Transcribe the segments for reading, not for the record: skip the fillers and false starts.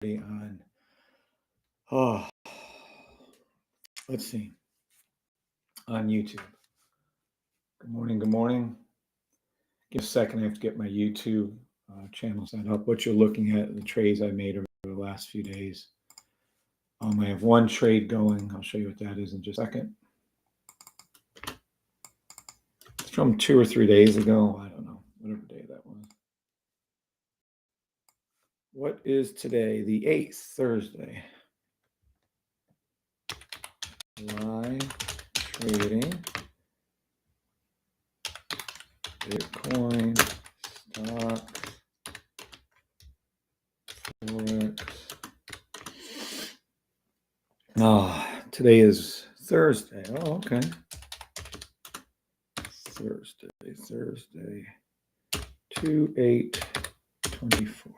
on, oh, let's see, on YouTube. Good morning, good morning. Give a second, I have to get my YouTube channel set up. What you're looking at, the trades I made over the last few days. I have one trade going. I'll show you what that is in just a second. It's from 2 or 3 days ago. I don't know, whatever day that was. What is today? The 8th, Thursday. Live trading. Bitcoin, stocks, Forex. Today is Thursday. Oh, okay. Thursday, 2/8/24.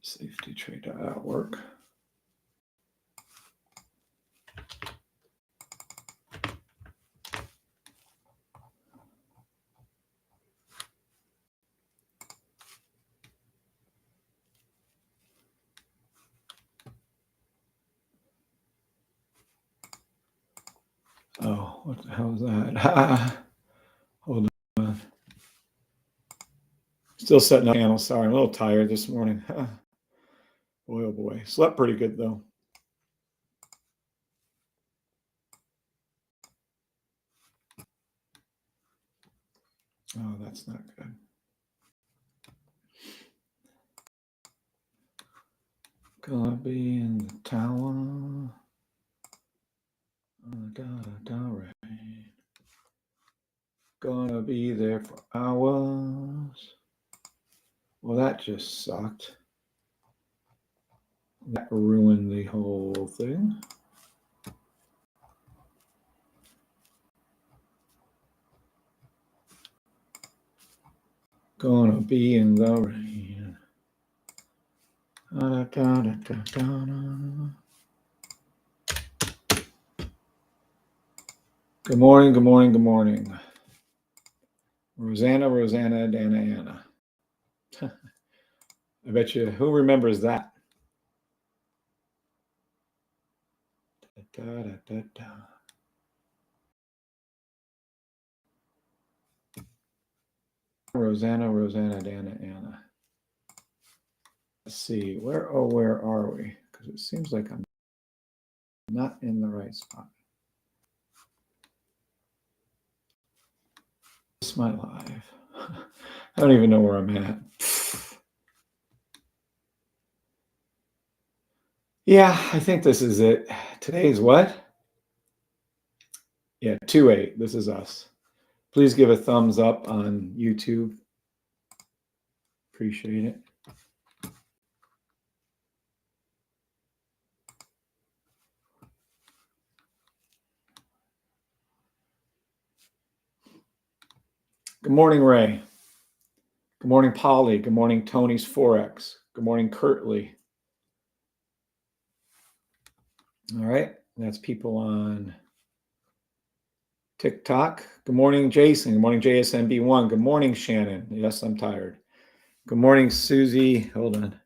Safety trade at work. Oh, what the hell is that? Hold on. Still setting up the channel. Sorry, I'm a little tired this morning. Boy, oh boy. Slept pretty good, though. Oh, that's not good. Gonna be in the tower. Right. Gonna be there for hours. Well, that just sucked. That ruined the whole thing. Gonna be in the rain. Good morning, good morning, good morning. Rosanna, Dana, Anna. I bet you, who remembers that? Rosanna, Dana, Anna. Let's see, where are we? Because it seems like I'm not in the right spot. It's my live. I don't even know where I'm at. Yeah, I think this is it. Today's what? Yeah, 2/8. This is us. Please give a thumbs up on YouTube. Appreciate it. Good morning, Ray. Good morning, Polly. Good morning, Tony's Forex. Good morning, Kurtley. All right, that's people on TikTok. Good morning, Jason. Good morning, JSMB1. Good morning, Shannon. Yes, I'm tired. Good morning, Susie. Hold on.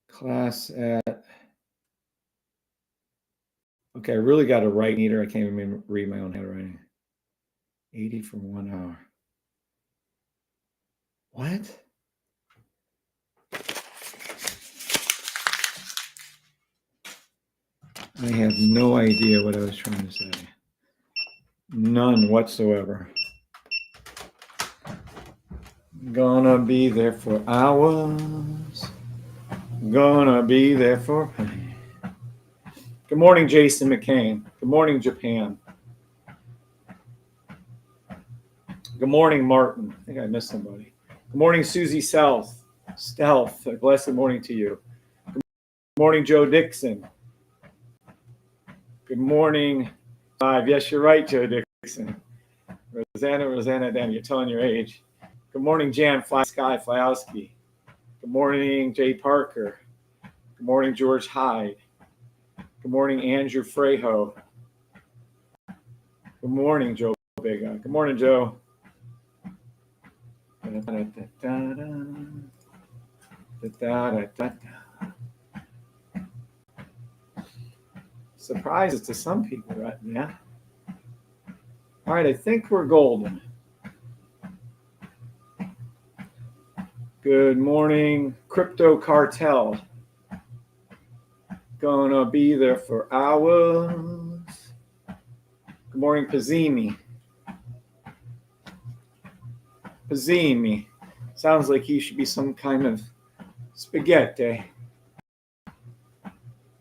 Class at... Okay, I really got to write meter. I can't even read my own handwriting. 80 for 1 hour. What? I have no idea what I was trying to say. None whatsoever. Gonna be there for hours. Gonna be there for pain. Good morning, Jason McCain. Good morning, Japan. Good morning, Martin. I think I missed somebody. Good morning, Susie Stealth. A blessed morning to you. Good morning, Joe Dixon. Good morning, 5. Yes, you're right, Joe Dixon. Rosanna, damn, you're telling your age. Good morning, Jan Flyowski. Good morning, Jay Parker. Good morning, George Hyde. Good morning, Andrew Frejo. Good morning, Joe big. Good morning, Joe. Surprises to some people, right? Yeah. All right, I think we're golden. Good morning, Crypto Cartel. Gonna be there for hours. Good morning, Pizzini. Pizzini. Sounds like he should be some kind of spaghetti.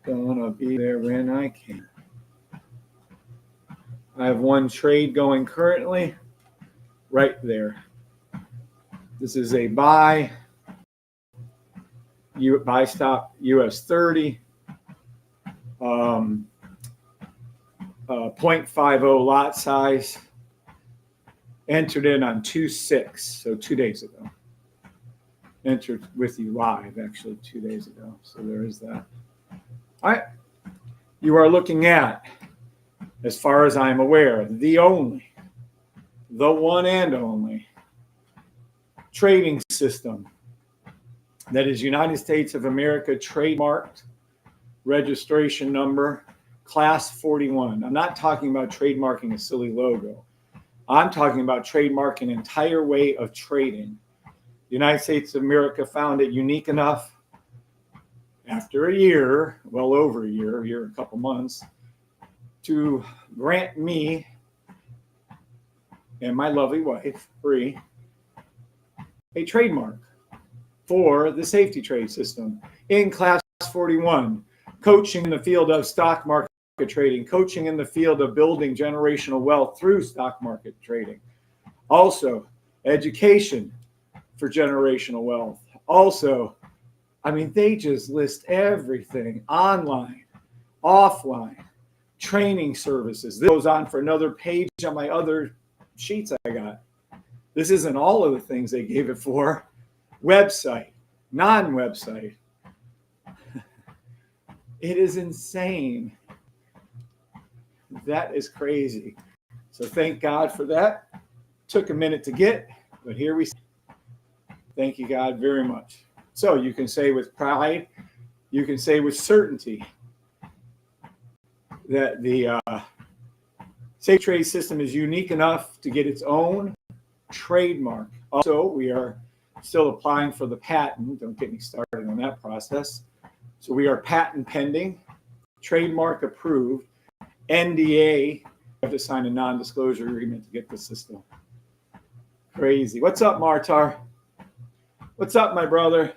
Gonna be there when I can. I have one trade going currently right there. This is a buy stop US 30. 0.50 lot size. Entered in on 2/6, so 2 days ago. Entered with you live, actually, 2 days ago. So there is that. All right. You are looking at, as far as I'm aware, the one and only trading system that is United States of America trademarked, registration number, class 41. I'm not talking about trademarking a silly logo. I'm talking about trademarking an entire way of trading. The United States of America found it unique enough after a year, well over a year, a couple months, to grant me and my lovely wife, Bree, a trademark for the safety trade system in class 41, coaching in the field of stock market trading, coaching in the field of building generational wealth through stock market trading. Also, education for generational wealth. Also, I mean, they just list everything online, offline, training services. This goes on for another page on my other sheets I got. This isn't all of the things they gave it for. Website, non-website. It is insane. That is crazy. So thank God for that. Took a minute to get, but here we stand. Thank you, God, very much. So you can say with pride, you can say with certainty that the safe trade system is unique enough to get its own trademark. Also, we are still applying for the patent. Don't get me started on that process. So we are patent pending, trademark approved, NDA. You have to sign a non-disclosure agreement to get the system. Crazy. What's up, Martar? What's up, my brother?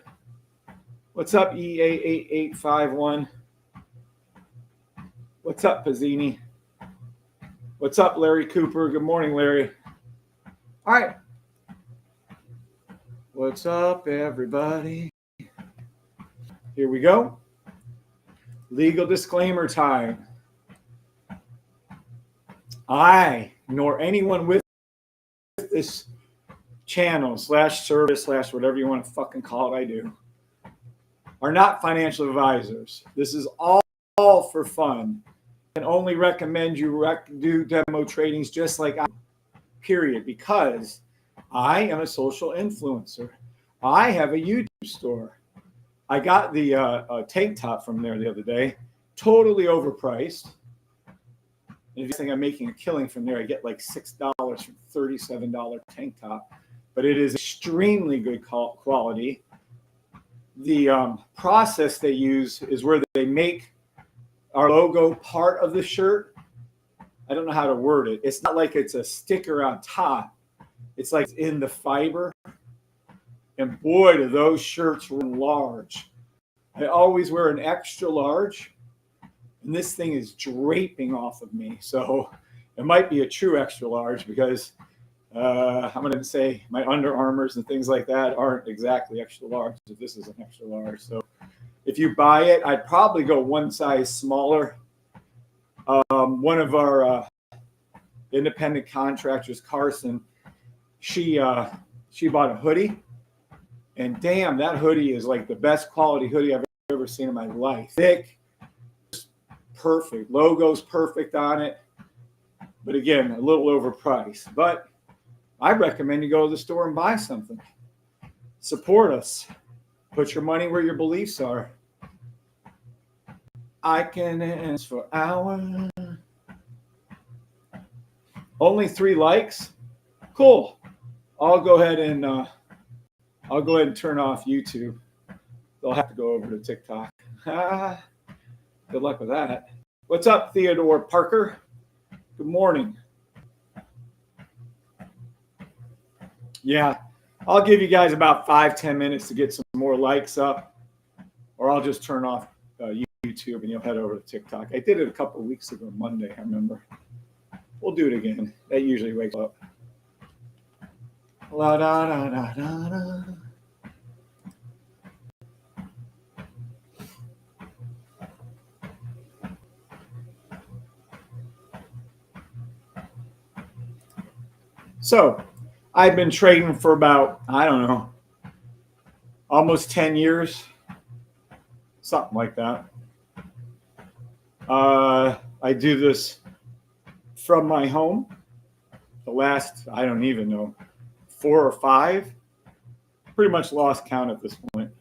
What's up, EA8851? What's up, Pizzini? What's up, Larry Cooper? Good morning, Larry. All right. What's up, everybody? Here we go. Legal disclaimer time. I, nor anyone with this channel / service / whatever you want to fucking call it, I do, are not financial advisors. This is all for fun. I can only recommend you do demo tradings just like I, period, because I am a social influencer. I have a YouTube store. I got the tank top from there the other day, totally overpriced. And if you think I'm making a killing from there, I get like $6 from $37 tank top, but it is extremely good quality. The process they use is where they make our logo part of the shirt. I don't know how to word it. It's not like it's a sticker on top. It's like in the fiber. And boy, do those shirts run large. I always wear an extra large. And this thing is draping off of me. So it might be a true extra large because I'm going to say my Under Armours and things like that aren't exactly extra large. So this is an extra large. So if you buy it, I'd probably go one size smaller. One of our independent contractors, Carson, she bought a hoodie. And damn, that hoodie is like the best quality hoodie I've ever seen in my life. Thick. Perfect. Logo's perfect on it. But again, a little overpriced. But I recommend you go to the store and buy something. Support us. Put your money where your beliefs are. I can answer for hours. Only 3 likes. Cool. I'll go ahead and turn off YouTube. They'll have to go over to TikTok. Good luck with that. What's up, Theodore Parker? Good morning. Yeah, I'll give you guys about 5-10 minutes to get some more likes up, or I'll just turn off YouTube and you'll head over to TikTok. I did it a couple of weeks ago, Monday, I remember. We'll do it again. That usually wakes up. La da da da da da. So, I've been trading for about, I don't know, almost 10 years, something like that. I do this from my home. The last, I don't even know, 4 or 5. Pretty much lost count at this point.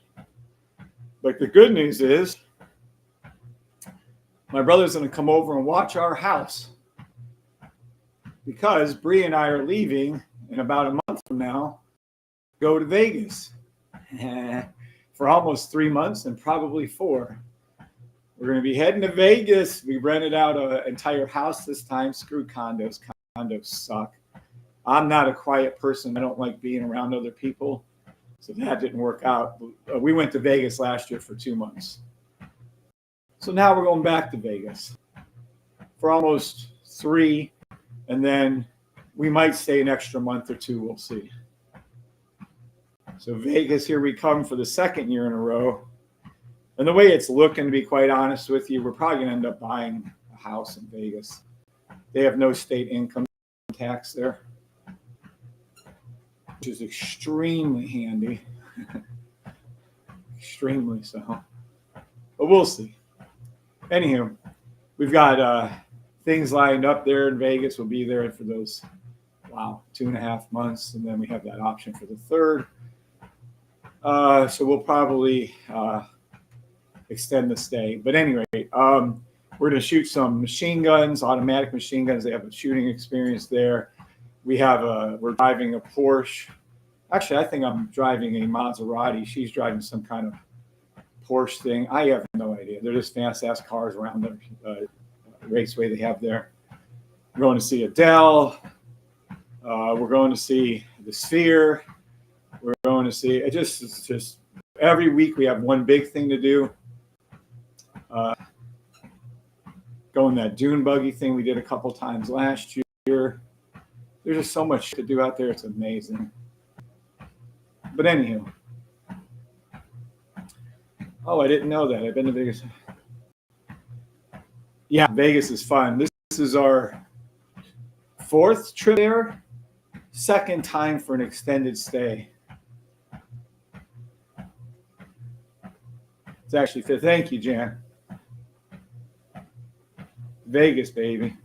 But the good news is, my brother's going to come over and watch our house. Because Bree and I are leaving in about a month from now, go to Vegas for almost 3 months and probably 4. We're going to be heading to Vegas. We rented out an entire house this time. Screw condos. Condos suck. I'm not a quiet person. I don't like being around other people. So that didn't work out. We went to Vegas last year for 2 months. So now we're going back to Vegas for almost 3. And then we might stay an extra month or 2. We'll see. So Vegas, here we come for the 2nd year in a row. And the way it's looking, to be quite honest with you, we're probably going to end up buying a house in Vegas. They have no state income tax there, which is extremely handy. Extremely so. But we'll see. Anywho, we've got things lined up there in Vegas. We'll be there for those, 2.5 months. And then we have that option for the 3rd. So we'll probably extend the stay. But anyway, we're going to shoot some machine guns, automatic machine guns. They have a shooting experience there. We're driving a Porsche. Actually, I think I'm driving a Maserati. She's driving some kind of Porsche thing. I have no idea. They're just fast-ass cars around the raceway they have there. We're going to see Adele. We're going to see the Sphere. We're going to see it's just every week we have one big thing to do. Going that dune buggy thing we did a couple times last year. There's just so much to do out there. It's amazing. But anywho. Oh, I didn't know that. I've been to Vegas. Yeah, Vegas is fun. This is our 4th trip there. 2nd time for an extended stay. It's actually 5th. Thank you, Jan. Vegas, baby.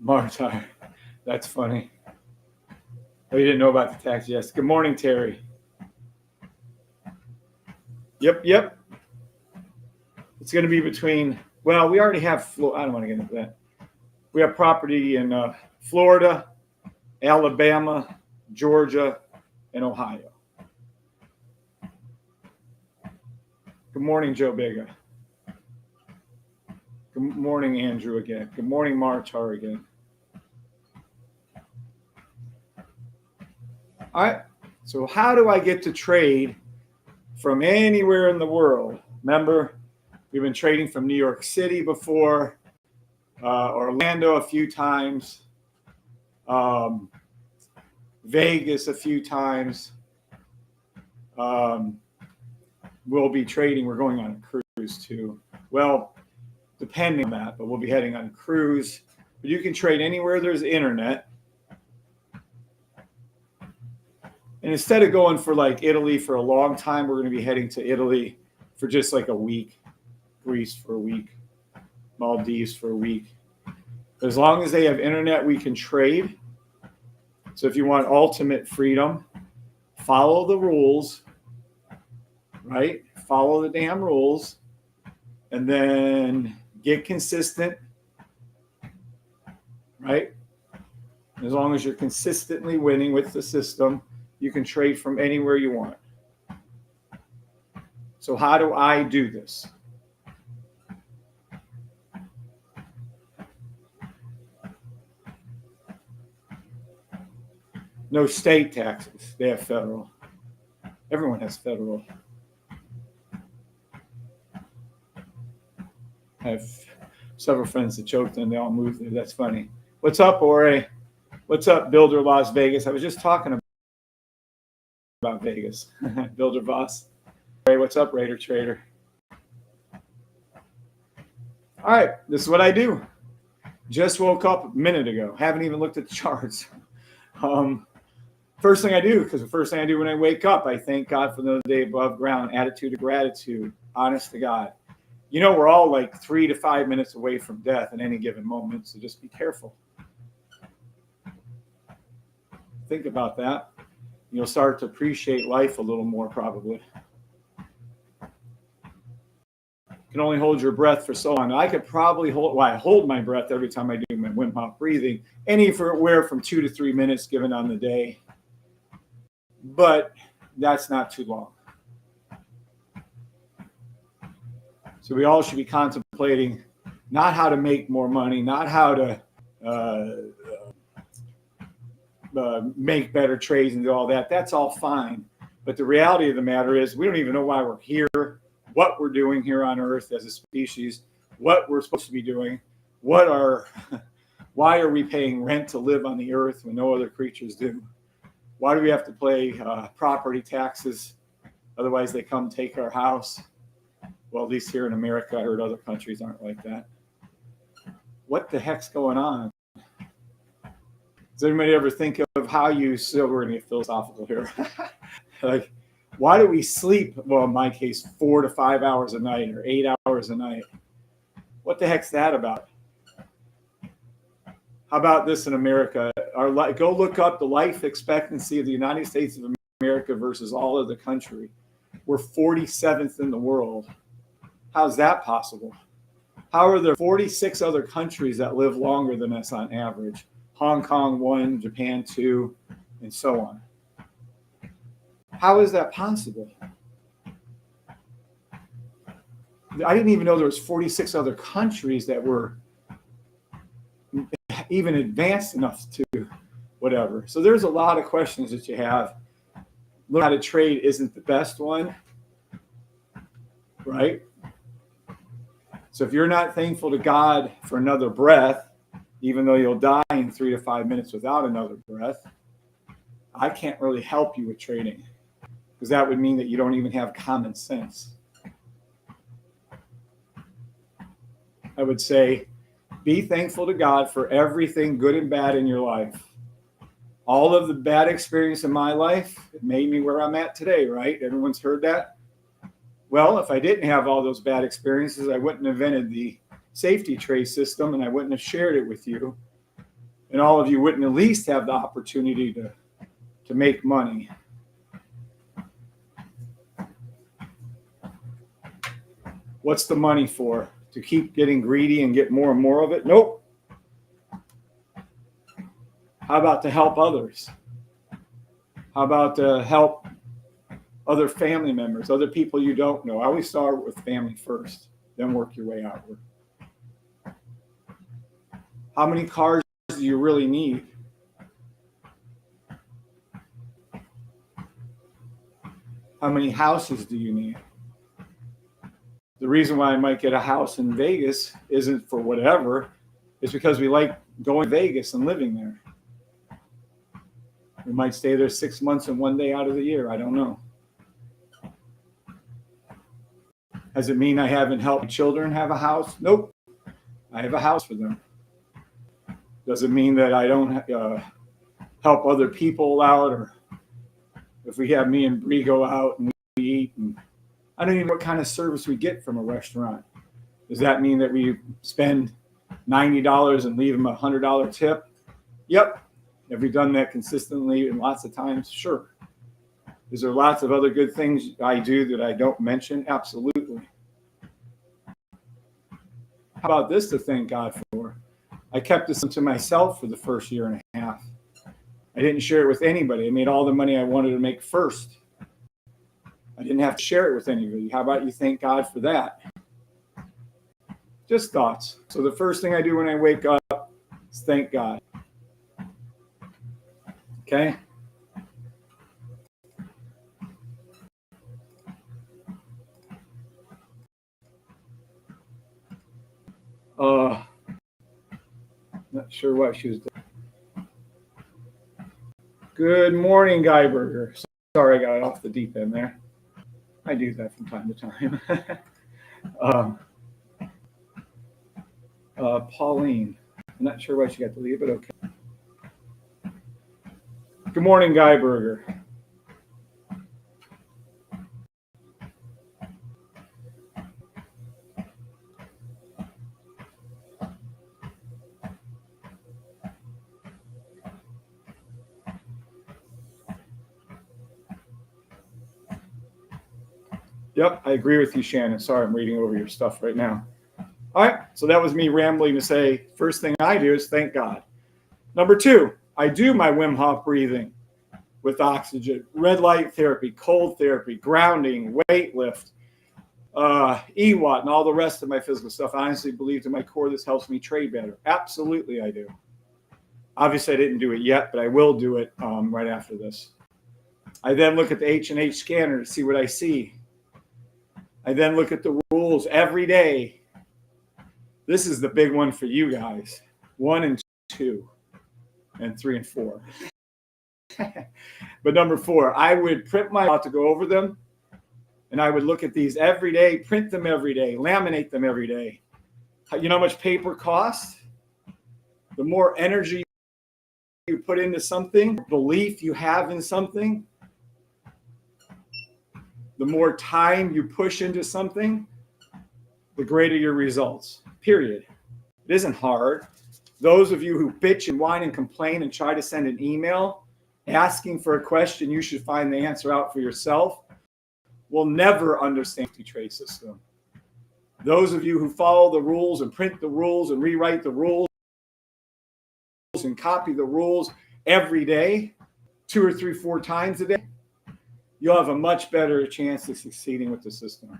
Martar. That's funny. Oh, you didn't know about the tax? Yes. Good morning, Terry. Yep. It's going to be between, we already have, I don't want to get into that. We have property in Florida, Alabama, Georgia, and Ohio. Good morning, Joe Bega. Good morning, Andrew again. Good morning, Martar again. All right. So how do I get to trade from anywhere in the world? Remember, we've been trading from New York City before, Orlando a few times, Vegas a few times. We'll be trading. We're going on a cruise too. Well, depending on that, but we'll be heading on a cruise. But you can trade anywhere there's internet. And instead of going for like Italy for a long time, we're going to be heading to Italy for just like a week, Greece for a week, Maldives for a week. As long as they have internet, we can trade. So if you want ultimate freedom, follow the rules, right? Follow the damn rules, and then get consistent, right? As long as you're consistently winning with the system, you can trade from anywhere you want. So how do I do this? No state taxes. They have federal. Everyone has federal. I have several friends that joked and they all moved there. That's funny. What's up, Ore? What's up, Builder Las Vegas? I was just talking about Vegas. Builder Boss. Hey, what's up, Raider Trader? All right, this is what I do. Just woke up a minute ago. Haven't even looked at the charts. First thing I do, because the first thing I do when I wake up, I thank God for another day above ground, attitude of gratitude, honest to God. You know, we're all like 3 to 5 minutes away from death at any given moment, so just be careful. Think about that. You'll start to appreciate life a little more, probably. You can only hold your breath for so long. I could probably I hold my breath every time I do my Wim Hof breathing, anywhere from 2 to 3 minutes given on the day. But that's not too long. So we all should be contemplating not how to make more money, not how to make better trades and do all that. That's all fine. But the reality of the matter is we don't even know why we're here, what we're doing here on Earth as a species, what we're supposed to be doing, why are we paying rent to live on the Earth when no other creatures do? Why do we have to pay property taxes? Otherwise, they come take our house. Well, at least here in America, I heard other countries aren't like that. What the heck's going on? Does anybody ever think of how you, so we're going to get philosophical here. Like, why do we sleep? Well, in my case, 4 to 5 hours a night or 8 hours a night. What the heck's that about? How about this in America? Go look up the life expectancy of the United States of America versus all of the country. We're 47th in the world. How's that possible? How are there 46 other countries that live longer than us on average? Hong Kong 1, Japan 2, and so on. How is that possible? I didn't even know there was 46 other countries that were even advanced enough to whatever. So there's a lot of questions that you have. Learn how to trade isn't the best one, right? So if you're not thankful to God for another breath, even though you'll die in 3 to 5 minutes without another breath, I can't really help you with trading, because that would mean that you don't even have common sense. I would say, be thankful to God for everything good and bad in your life. All of the bad experience in my life, it made me where I'm at today, right? Everyone's heard that? Well, if I didn't have all those bad experiences, I wouldn't have invented the safety trade system, and I wouldn't have shared it with you. And all of you wouldn't at least have the opportunity to make money. What's the money for? To keep getting greedy and get more and more of it? Nope. How about to help others? How about to help other family members, other people you don't know? I always start with family first, then work your way outward. How many cars do you really need? How many houses do you need? The reason why I might get a house in Vegas isn't for whatever. It's because we like going to Vegas and living there. We might stay there 6 months and 1 day out of the year. I don't know. Does it mean I haven't helped children have a house? Nope. I have a house for them. Does it mean that I don't help other people out? Or if we have me and Bree go out and we eat, and I don't even know what kind of service we get from a restaurant. Does that mean that we spend $90 and leave them a $100 tip? Yep. Have we done that consistently and lots of times? Sure. Is there lots of other good things I do that I don't mention? Absolutely. How about this to thank God for? I kept this to myself for the first year and a half. I didn't share it with anybody. I made all the money I wanted to make first. I didn't have to share it with anybody. How about you thank God for that? Just thoughts. So the first thing I do when I wake up is thank God. Okay? Not sure what she was doing. Good morning, Guy Burger. Sorry, I got it off the deep end there. I do that from time to time. Pauline. I'm not sure why she got to leave, but okay. Good morning, Guy Burger. Yep, I agree with you, Shannon. Sorry, I'm reading over your stuff right now. All right, so that was me rambling to say, first thing I do is thank God. Number two, I do my Wim Hof breathing with oxygen, red light therapy, cold therapy, grounding, weight lift, EWAT, and all the rest of my physical stuff. I honestly believe to my core this helps me trade better. Absolutely, I do. Obviously, I didn't do it yet, but I will do it right after this. I then look at the H&H scanner to see what I see. I then look at the rules every day. This is the big one for you guys. 1 and 2 and 3 and 4. But number 4, I would print my out to go over them. And I would look at these every day, print them every day, laminate them every day. You know how much paper costs? The more energy you put into something, belief you have in something, the more time you push into something, the greater your results, period. It isn't hard. Those of you who bitch and whine and complain and try to send an email asking for a question you should find the answer out for yourself will never understand the trade system. Those of you who follow the rules and print the rules and rewrite the rules and copy the rules every day, 2 or 3, 4 times a day, you'll have a much better chance of succeeding with the system.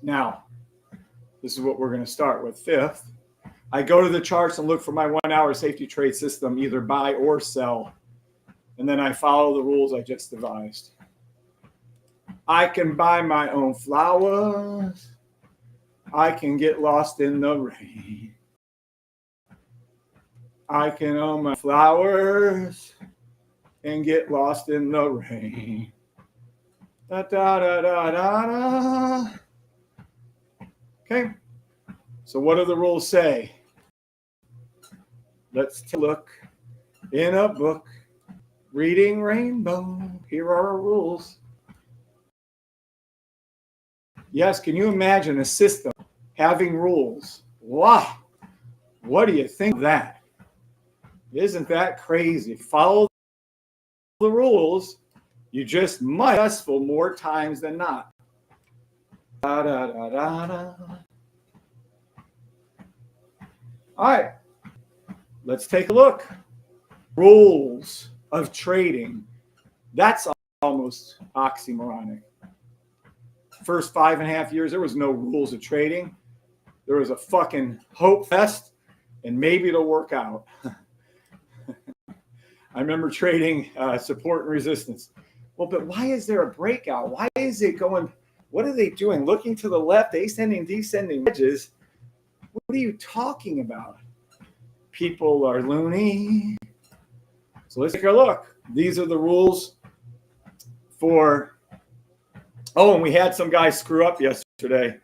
Now, this is what we're going to start with. 5th, I go to the charts and look for my 1-hour safety trade system, either buy or sell. And then I follow the rules I just devised. I can buy my own flowers. I can get lost in the rain. I can own my flowers and get lost in the rain. Da, da, da, da, da, da. Okay, so what do the rules say? Let's take a look in a book, reading Rainbow. Here are our rules. Yes, can you imagine a system having rules? Wow, what do you think of that? Isn't that crazy? Follow the rules, you just might be successful more times than not. Da, da, da, da, da. All right, let's take a look. Rules of trading. That's almost oxymoronic. First 5.5 years, there was no rules of trading. There was a fucking hope fest, and maybe it'll work out. I remember trading support and resistance. Well, but why is there a breakout? Why is it going? What are they doing? Looking to the left, ascending, descending wedges. What are you talking about? People are loony. So let's take a look. These are the rules for. Oh, and we had some guy screw up yesterday.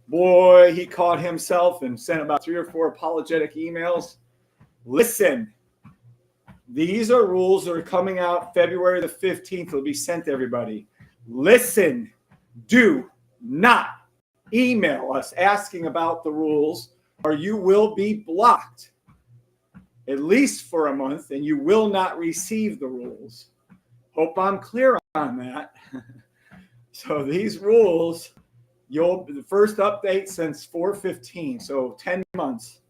Boy, he caught himself and sent about 3 or 4 apologetic emails. Listen. These are rules that are coming out February the 15th. They'll be sent to everybody. Listen, do not email us asking about the rules, or you will be blocked at least for a month, and you will not receive the rules. Hope I'm clear on that. So these rules, the first update since 4/15, so 10 months.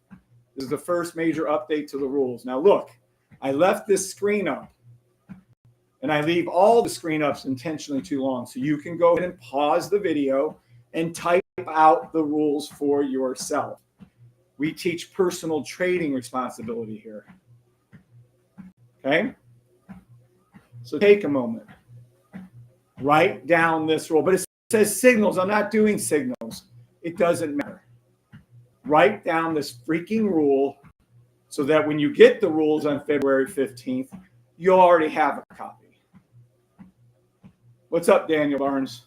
This is the first major update to the rules. Now look, I left this screen up, and I leave all the screen ups intentionally too long, so you can go ahead and pause the video and type out the rules for yourself. We teach personal trading responsibility here. Okay? So take a moment. Write down this rule. But it says signals. I'm not doing signals. It doesn't matter. Write down this freaking rule so that when you get the rules on February 15th, you'll already have a copy. What's up, Daniel Barnes?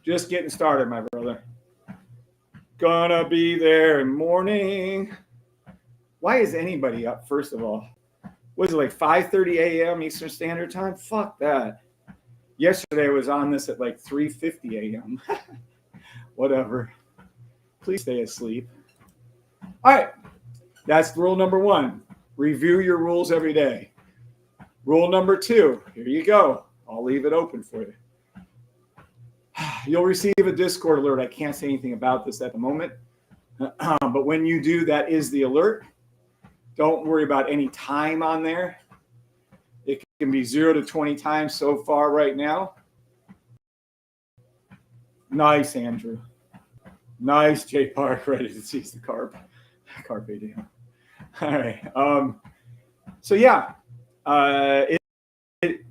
Just getting started, my brother. Gonna be there in morning. Why is anybody up, first of all? Was it like 5:30 a.m. Eastern Standard Time? Fuck that. Yesterday I was on this at like 3:50 a.m. Whatever. Please stay asleep. All right. That's rule number 1. Review your rules every day. Rule number 2. Here you go. I'll leave it open for you. You'll receive a Discord alert. I can't say anything about this at the moment. But when you do, that is the alert. Don't worry about any time on there. It can be 0 to 20 times so far right now. Nice, Andrew. Nice, J Park. Ready to seize the carp. Carpe diem. All right. So yeah,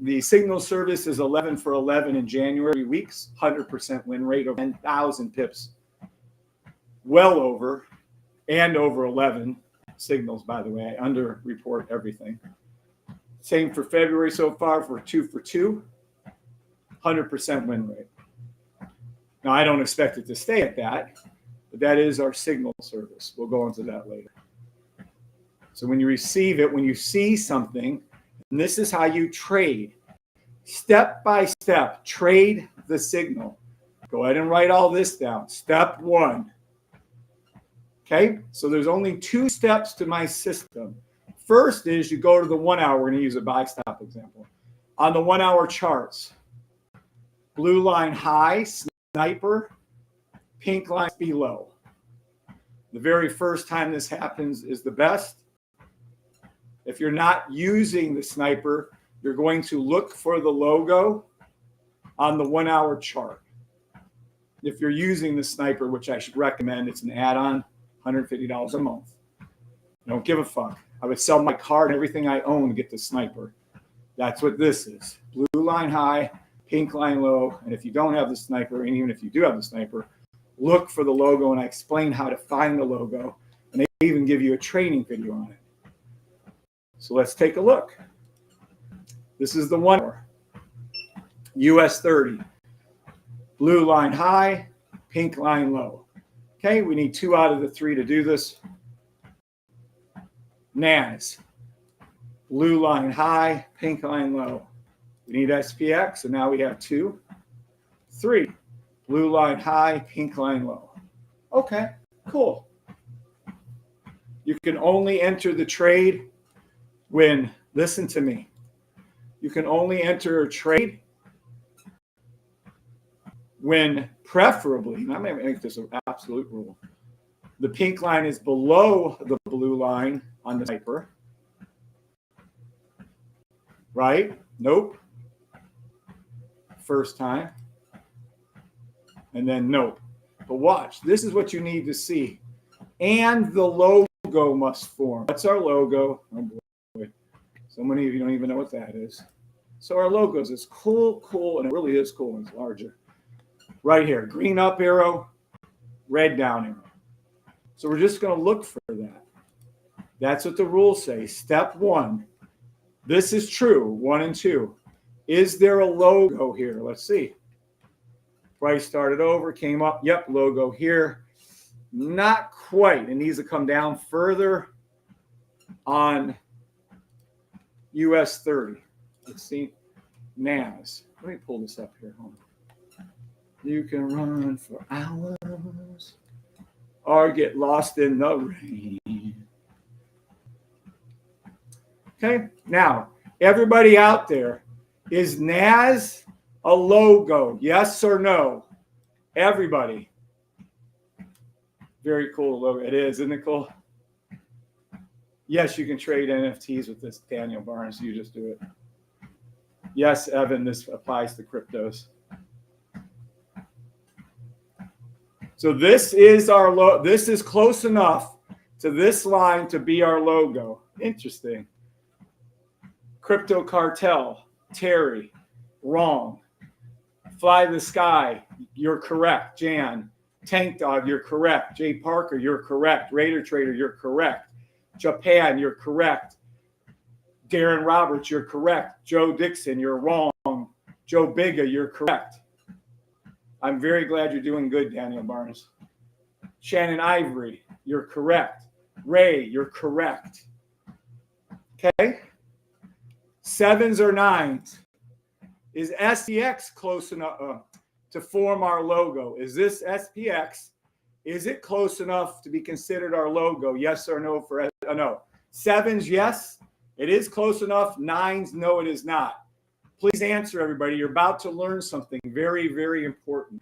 the signal service is 11 for 11 in January weeks, 100% win rate of 10,000 pips. Well over and over 11 signals, by the way. I under-report everything. Same for February so far for 2 for 2, 100% win rate. Now, I don't expect it to stay at that, but that is our signal service. We'll go into that later. So when you receive it, when you see something, and this is how you trade. Step by step, trade the signal. Go ahead and write all this down. Step 1. Okay, so there's only 2 steps to my system. First is you go to the 1 hour. We're going to use a buy stop example. On the 1 hour charts, blue line high, sniper, pink line below. The very first time this happens is the best. If you're not using the sniper, you're going to look for the logo on the 1 hour chart. If you're using the sniper, which I should recommend, it's an add-on, $150 a month. I don't give a fuck. I would sell my car and everything I own to get the sniper. That's what this is. Blue line high, pink line low. And if you don't have the sniper, and even if you do have the sniper, look for the logo, and I explain how to find the logo. And they even give you a training video on it. So let's take a look. This is the 1 hour. US 30. Blue line high, pink line low. Okay, we need 2 out of the 3 to do this. NAS. Blue line high, pink line low. We need SPX, so now we have 2. 3. Blue line high, pink line low. Okay, cool. You can only enter the trade when, listen to me, you can only enter a trade when preferably, and I'm going to make this an absolute rule, the pink line is below the blue line on the sniper. Right? Nope. First time. And then nope. But watch. This is what you need to see. And the logo must form. What's our logo? Oh boy. So many of you don't even know what that is. So our logo is this cool, and it really is cool and it's larger. Right here. Green up arrow, red down arrow. So we're just going to look for that. That's what the rules say. Step 1. This is true. 1 and 2. Is there a logo here? Let's see. Price started over, came up. Yep, logo here. Not quite. It needs to come down further on US 30. Let's see. NAS. Let me pull this up here. Hold on. You can run for hours or get lost in the rain. Okay, now, everybody out there, is NAS a logo? Yes or no? Everybody. Very cool logo. It is, isn't it cool? Yes, you can trade NFTs with this, Daniel Barnes. You just do it. Yes, Evan, this applies to cryptos. So this is our this is close enough to this line to be our logo. Interesting. Crypto Cartel, Terry, wrong. Fly the Sky, you're correct. Jan, Tank Dog, you're correct. Jay Parker, you're correct. Raider Trader, you're correct. Japan, you're correct. Darren Roberts, you're correct. Joe Dixon, you're wrong. Joe Biga, you're correct. I'm very glad you're doing good, Daniel Barnes. Shannon Ivory, you're correct. Ray, you're correct. Okay? 7s or 9s. Is SPX close enough to form our logo? Is this SPX? Is it close enough to be considered our logo? Yes or no for no. 7s, yes. It is close enough. 9s, no, it is not. Please answer, everybody. You're about to learn something very, very important.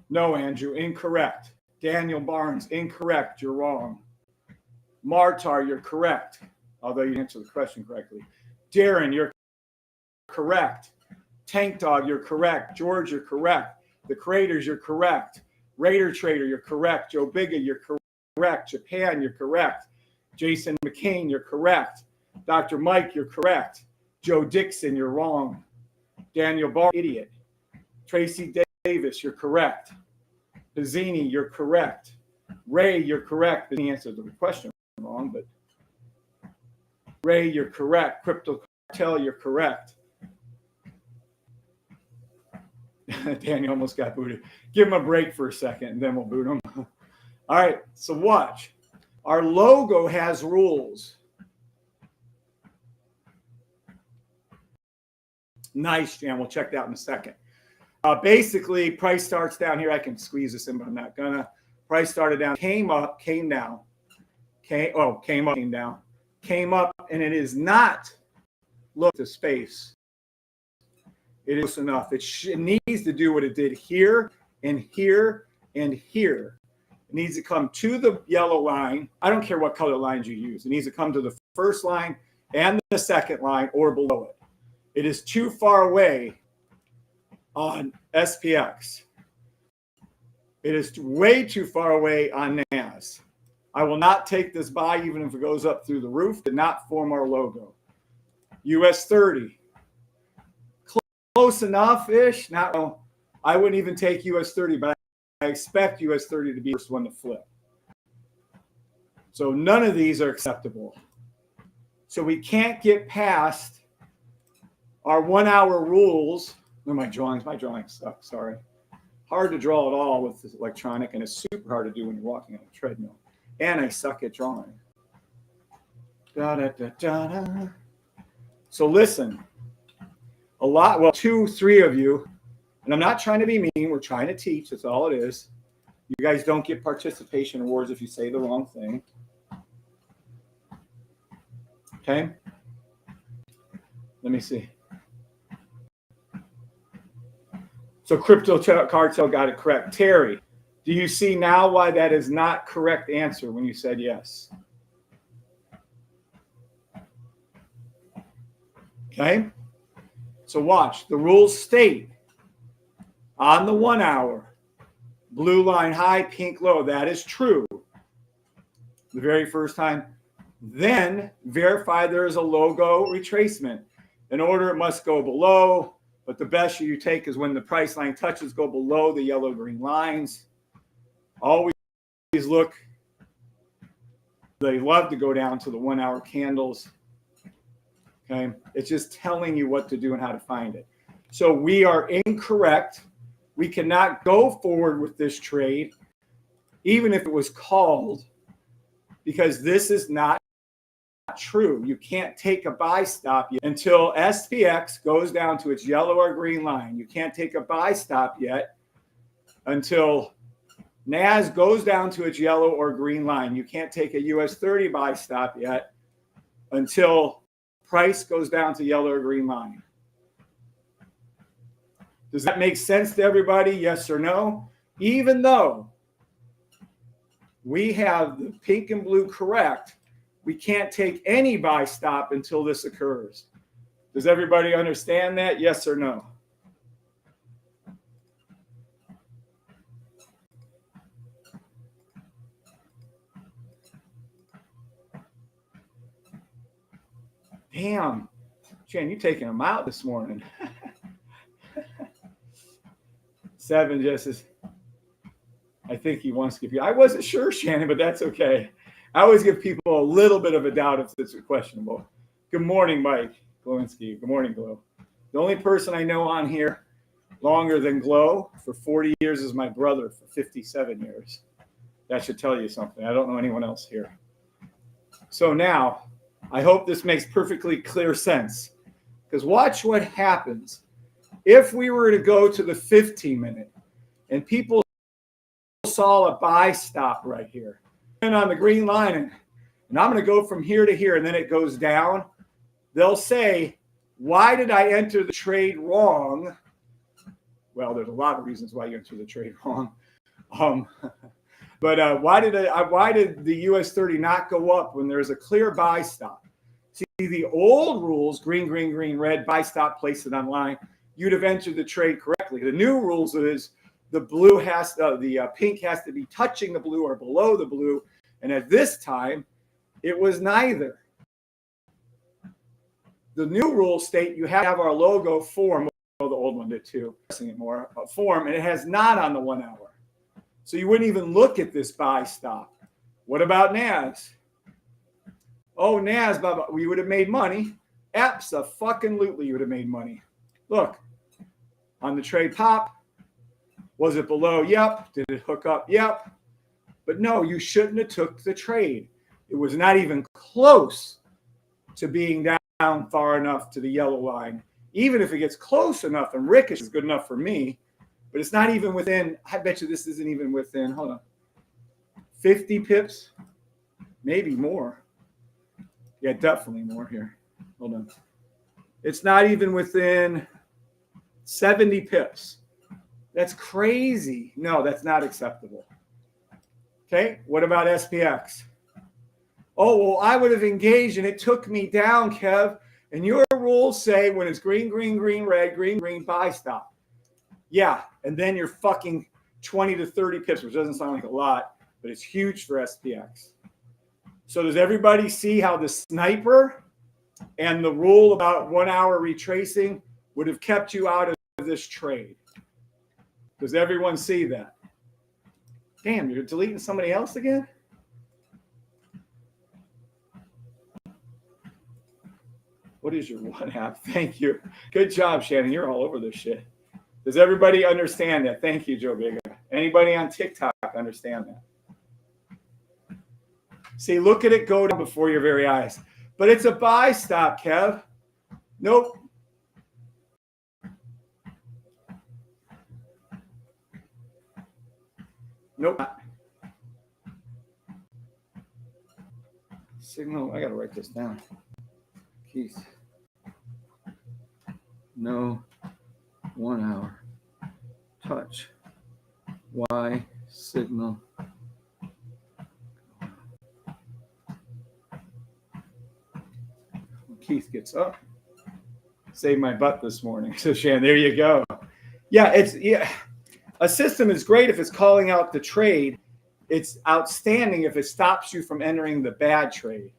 No, Andrew, incorrect. Daniel Barnes, incorrect. You're wrong. Martar, you're correct. Although you answered the question correctly. Darren, you're correct. Tank Dog, you're correct. George, you're correct. The Creators, you're correct. Raider Trader, you're correct. Joe Biga, you're correct. Japan, you're correct. Jason McCain, you're correct. Dr. Mike, you're correct. Joe Dixon, you're wrong. Daniel Barr, idiot. Tracy Davis, you're correct. Pizzini, you're correct. Ray, you're correct. He answered the question wrong, but Ray, you're correct. Crypto Cartel, you're correct. Daniel almost got booted. Give him a break for a second, and then we'll boot him. All right, so watch. Our logo has rules. Nice, Jan. We'll check that out in a second. Basically, price starts down here. I can squeeze this in, but I'm not gonna. Price started down, came up, came down. Came up, came down. Came up, and it is not look to space. It is enough. It needs to do what it did here and here and here. It needs to come to the yellow line. I don't care what color lines you use. It needs to come to the first line and the second line or below it. It is too far away on SPX. It is way too far away on NAS. I will not take this buy even if it goes up through the roof. Did not form our logo. US 30. Close enough-ish. Not, I wouldn't even take US 30, but I expect US 30 to be the first one to flip. So none of these are acceptable. So we can't get past our 1 hour rules. No, my drawings suck, sorry. Hard to draw at all with this electronic, and it's super hard to do when you're walking on a treadmill. And I suck at drawing. Da, da, da, da, da. So listen, a lot, well, 2, 3 of you, and I'm not trying to be mean, we're trying to teach, that's all it is. You guys don't get participation awards if you say the wrong thing. Okay? Let me see. So Crypto Cartel got it correct. Terry, do you see now why that is not correct answer when you said yes? Okay? So watch. The rules state on the 1 hour, blue line high, pink low. That is true. The very first time. Then verify there is a logo retracement. In order, it must go below. But the best you take is when the price line touches, go below the yellow-green lines. Always look. They love to go down to the 1 hour candles. Okay. It's just telling you what to do and how to find it. So we are incorrect. We cannot go forward with this trade, even if it was called, because this is not true. You can't take a buy stop yet until SPX goes down to its yellow or green line. You can't take a buy stop yet until NAS goes down to its yellow or green line. You can't take a US 30 buy stop yet until price goes down to yellow or green line. Does that make sense to everybody? Yes or no? Even though we have the pink and blue correct, we can't take any buy stop until this occurs. Does everybody understand that? Yes or no? Damn, Jen, you taking them out this morning. 7 just as I think he wants to give you. I wasn't sure, Shannon, but that's okay. I always give people a little bit of a doubt if it's questionable. Good morning, Mike Glowinski. Good morning, Glow. The only person I know on here longer than Glow for 40 years is my brother for 57 years. That should tell you something. I don't know anyone else here. So now, I hope this makes perfectly clear sense. Because watch what happens. If we were to go to the 15-minute and people saw a buy stop right here and on the green line, and I'm going to go from here to here, and then it goes down, they'll say, why did I enter the trade wrong? Well, there's a lot of reasons why you enter the trade wrong. But why did the US 30 not go up when there's a clear buy stop? See, the old rules, green, green, green, red, buy stop, place it on line, you'd have entered the trade correctly. The new rules is the blue has the pink has to be touching the blue or below the blue, and at this time, it was neither. The new rules state you have our logo form. Well, the old one did too. Pressing it more form, and it has not on the 1 hour. So you wouldn't even look at this buy stop. What about NAS? Oh, NAS, we would have made money. Abso-fucking-lutely, you would have made money. Look, on the trade pop, was it below? Yep. Did it hook up? Yep. But no, you shouldn't have took the trade. It was not even close to being down far enough to the yellow line. Even if it gets close enough, and Rickish is good enough for me, but it's not even within, I bet you this isn't even within, hold on, 50 pips, maybe more. Yeah, definitely more here. Hold on. It's not even within 70 pips. That's crazy. No, that's not acceptable. Okay, what about SPX? Oh, well, I would have engaged and it took me down, Kev. And your rules say when it's green, green, green, red, green, green, buy stop. Yeah, and then you're fucking 20 to 30 pips, which doesn't sound like a lot, but it's huge for SPX. So does everybody see how the sniper and the rule about 1 hour retracing would have kept you out of this trade? Does everyone see that? Damn, you're deleting somebody else again? What is your one app? Thank you. Good job, Shannon. You're all over this shit. Does everybody understand that? Thank you, Joe Vega. Anybody on TikTok understand that? See, look at it go down before your very eyes. But it's a buy stop, Kev. Nope. Nope. Signal. I got to write this down. Keith. No 1 hour. Touch. Y signal. Keith gets up. Saved my butt this morning. So Shan, there you go. Yeah, a system is great if it's calling out the trade. It's outstanding if it stops you from entering the bad trade.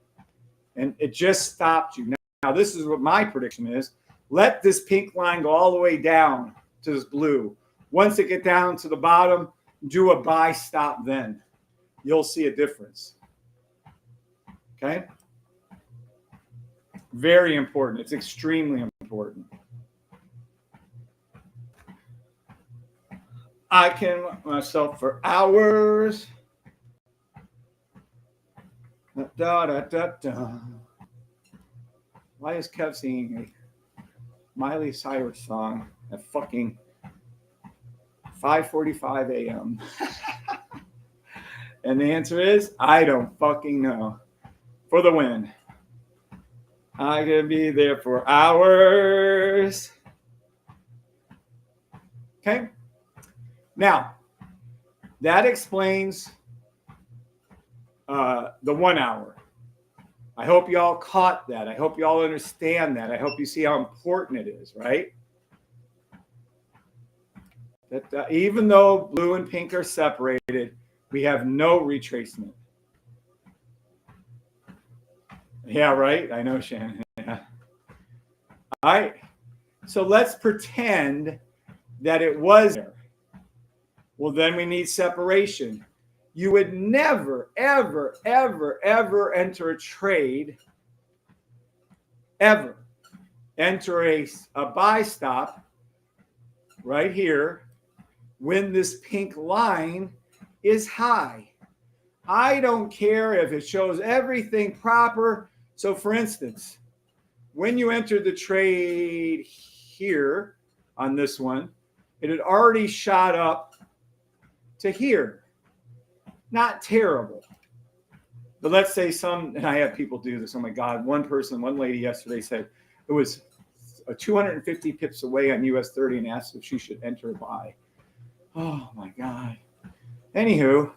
And it just stopped you. Now this is what my prediction is. Let this pink line go all the way down to this blue. Once it gets down to the bottom, do a buy stop then. You'll see a difference. Okay? Very important. It's extremely important. I can myself for hours. Da, da, da, da. Why is Kev singing a Miley Cyrus song at fucking 5:45 a.m.? And the answer is, I don't fucking know. For the win. I could be there for hours. Okay. Now, that explains the 1 hour. I hope you all caught that. I hope you all understand that. I hope you see how important it is, right? That even though blue and pink are separated, we have no retracement. Yeah, right. I know, Shannon. Yeah. All right. So let's pretend that it was there. Well, then we need separation. You would never, ever, ever, ever enter a trade, ever enter a buy stop right here when this pink line is high. I don't care if it shows everything proper. So for instance, when you entered the trade here on this one, it had already shot up to here. Not terrible. But let's say and I have people do this. Oh my God, one lady yesterday said it was 250 pips away on US 30 and asked if she should enter a buy. Oh my God. Anywho,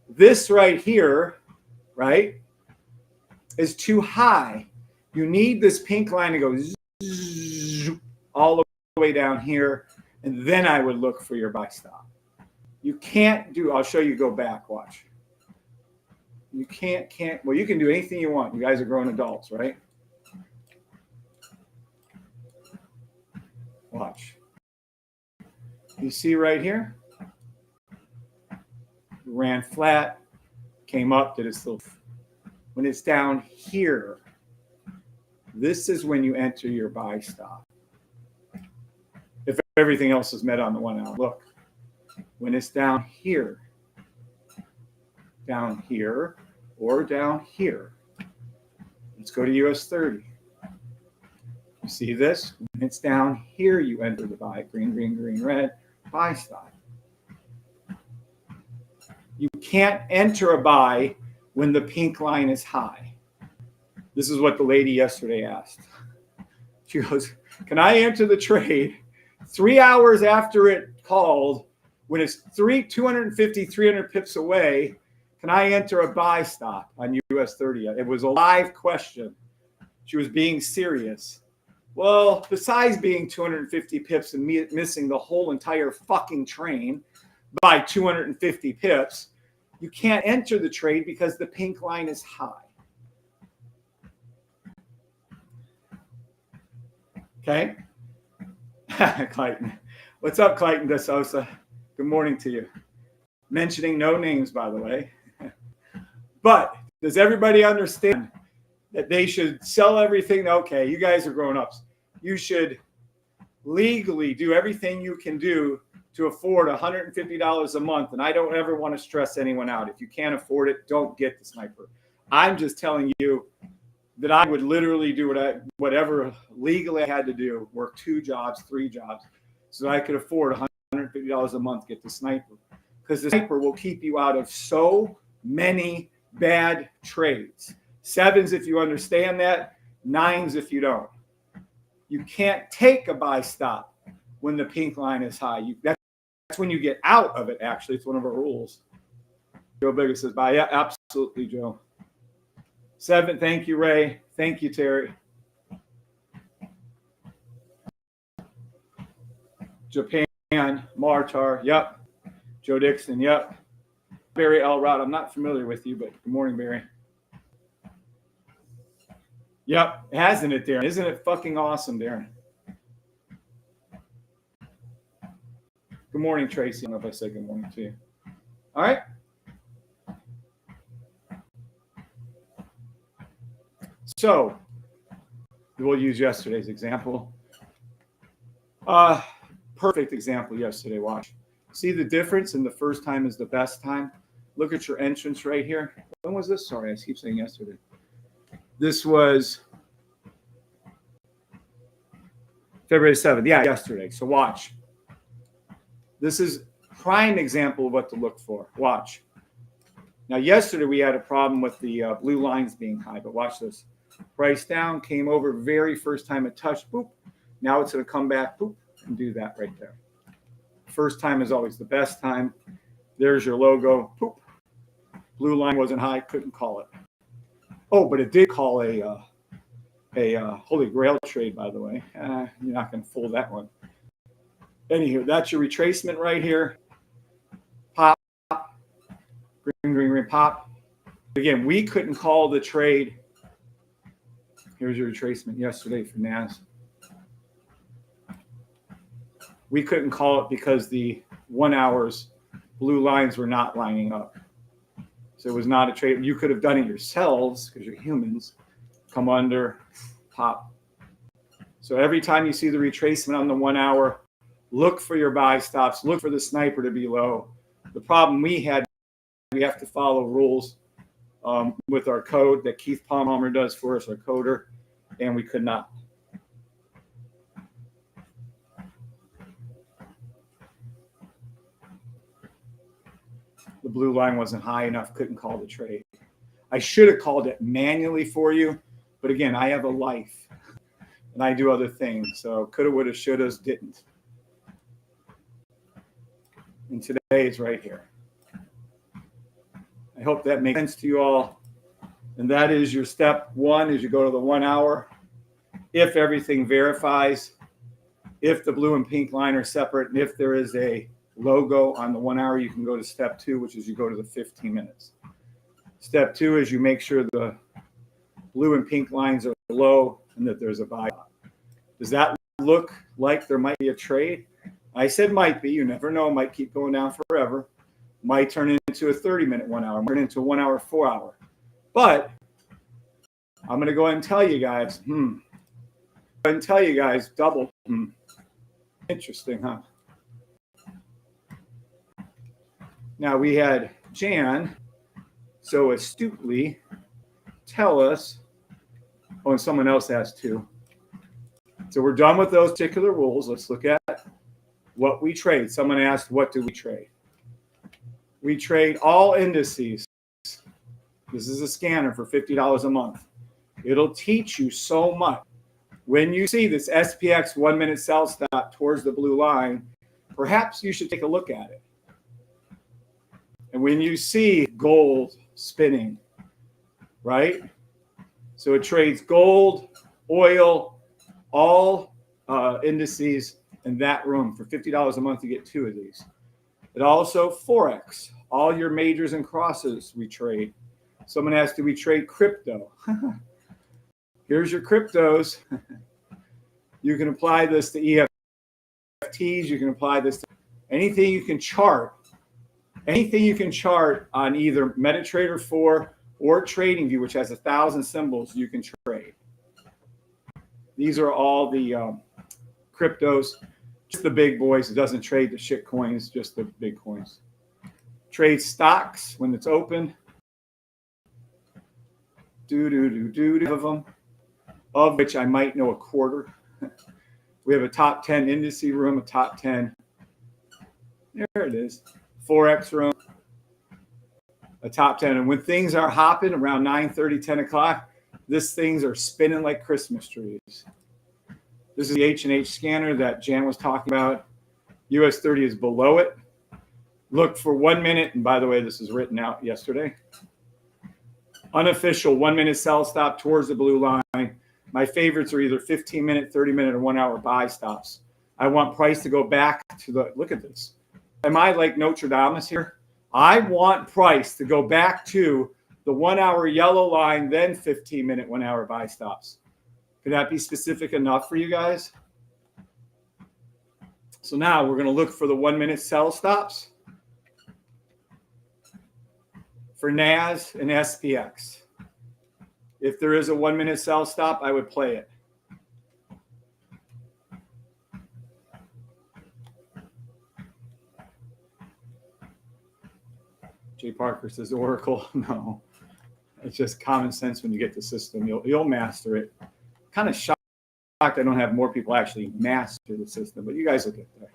this right here, right, is too high. You need this pink line to go all the way down here, and then I would look for your buy stop. You can't do, I'll show you, go back, watch. You well, you can do anything you want. You guys are grown adults, right? Watch. You see right here? Ran flat, came up, did its little. When it's down here, this is when you enter your buy stop. If everything else is met on the 1 hour, look. When it's down here, or down here. Let's go to US 30. You see this? When it's down here, you enter the buy. Green, green, green, red, buy stop. You can't enter a buy when the pink line is high. This is what the lady yesterday asked. She goes, can I enter the trade 3 hours after it called, when it's 250, 300 pips away? Can I enter a buy stop on US 30? It was a live question. She was being serious. Well, besides being 250 pips and missing the whole entire fucking train by 250 pips, you can't enter the trade because the pink line is high. Okay? Clayton. What's up, Clayton DeSosa? Good morning to you. Mentioning no names, by the way. But does everybody understand that they should sell everything? Okay, you guys are grown-ups. You should legally do everything you can do to afford $150 a month. And I don't ever want to stress anyone out. If you can't afford it, don't get the sniper. I'm just telling you that I would literally do whatever legally I had to do, work 2 jobs, 3 jobs, so that I could afford $150 a month, get the sniper. Because the sniper will keep you out of so many bad trades. 7s if you understand that, 9s if you don't. You can't take a buy stop when the pink line is high. That's when you get out of it, actually. It's one of our rules. Joe Bigger says buy. Yeah, absolutely, Joe. 7, thank you, Ray. Thank you, Terry. Japan, Martar, yep. Joe Dixon, yep. Barry Elrod, I'm not familiar with you, but good morning, Barry. Yep, hasn't it, Darren? Isn't it fucking awesome, Darren? Good morning, Tracy. I don't know if I said good morning to you. All right. So we'll use yesterday's example. Perfect example yesterday. Watch. See the difference in the first time is the best time? Look at your entrance right here. When was this? Sorry, I keep saying yesterday. This was February 7th. Yeah, yesterday. So watch. This is prime example of what to look for. Watch. Now, yesterday we had a problem with the blue lines being high, but watch this. Price down, came over very first time it touched, boop. Now it's going to come back, boop, and do that right there. First time is always the best time. There's your logo, poop. Blue line wasn't high, couldn't call it. Oh, but it did call a Holy Grail trade, by the way. You're not going to fool that one. Anywho, that's your retracement right here. Pop, green, green, green, pop. Again, we couldn't call the trade. Here's your retracement yesterday for NAS. We couldn't call it because the 1 hour's blue lines were not lining up. So it was not a trade. You could have done it yourselves because you're humans. Come under, pop. So every time you see the retracement on the 1 hour, look for your buy stops. Look for the sniper to be low. The problem we had, we have to follow rules with our code that Keith Palmer does for us, our coder, and we could not. The blue line wasn't high enough, couldn't call the trade. I should have called it manually for you, but again, I have a life and I do other things. So coulda, woulda, shouldas, didn't. And today is right here. I hope that makes sense to you all. And that is your step one as you go to the 1 hour. If everything verifies, if the blue and pink line are separate, and if there is a logo on the 1 hour, you can go to step two, which is you go to the 15 minutes. Step two is you make sure the blue and pink lines are low and that there's a buy. Does that look like there might be a trade? I said might be. You never know. Might keep going down forever. Might turn into a 30-minute 1 hour. Might turn into a 1 hour, 4 hour. But I'm going to go ahead and tell you guys. Go ahead and tell you guys double. Interesting, huh? Now we had Jan so astutely tell us. Oh, and someone else asked too. So we're done with those particular rules. Let's look at what we trade. Someone asked, what do we trade? We trade all indices. This is a scanner for $50 a month. It'll teach you so much. When you see this SPX 1 minute sell stop towards the blue line, perhaps you should take a look at it. And when you see gold spinning, right? So it trades gold, oil, all indices in that room. For $50 a month, you get two of these. It also Forex, all your majors and crosses we trade. Someone asked, do we trade crypto? Here's your cryptos. You can apply this to EFTs. You can apply this to anything you can chart. Anything you can chart on either MetaTrader 4 or TradingView, which has 1,000 symbols, you can trade. These are all the cryptos, just the big boys. It doesn't trade the shit coins, just the big coins. Trade stocks when it's open. Of them, of which I might know a quarter. We have a top 10 indice room, a top 10. There it is. Forex room, a top 10. And when things are hopping around 9:30, 10 o'clock, these things are spinning like Christmas trees. This is the H&H scanner that Jan was talking about. US 30 is below it. Look for 1 minute. And by the way, this is written out yesterday. Unofficial 1 minute sell stop towards the blue line. My favorites are either 15-minute, 30-minute, or 1 hour buy stops. I want price to go back to the, look at this. Am I like Notre Dame here? I want price to go back to the 1 hour yellow line, then 15-minute, 1 hour buy stops. Could that be specific enough for you guys? So now we're going to look for the 1 minute sell stops for NAS and SPX. If there is a 1 minute sell stop, I would play it. Jay Parker says Oracle. No, it's just common sense when you get the system. You'll master it. Kind of shocked I don't have more people actually master the system, but you guys will get there.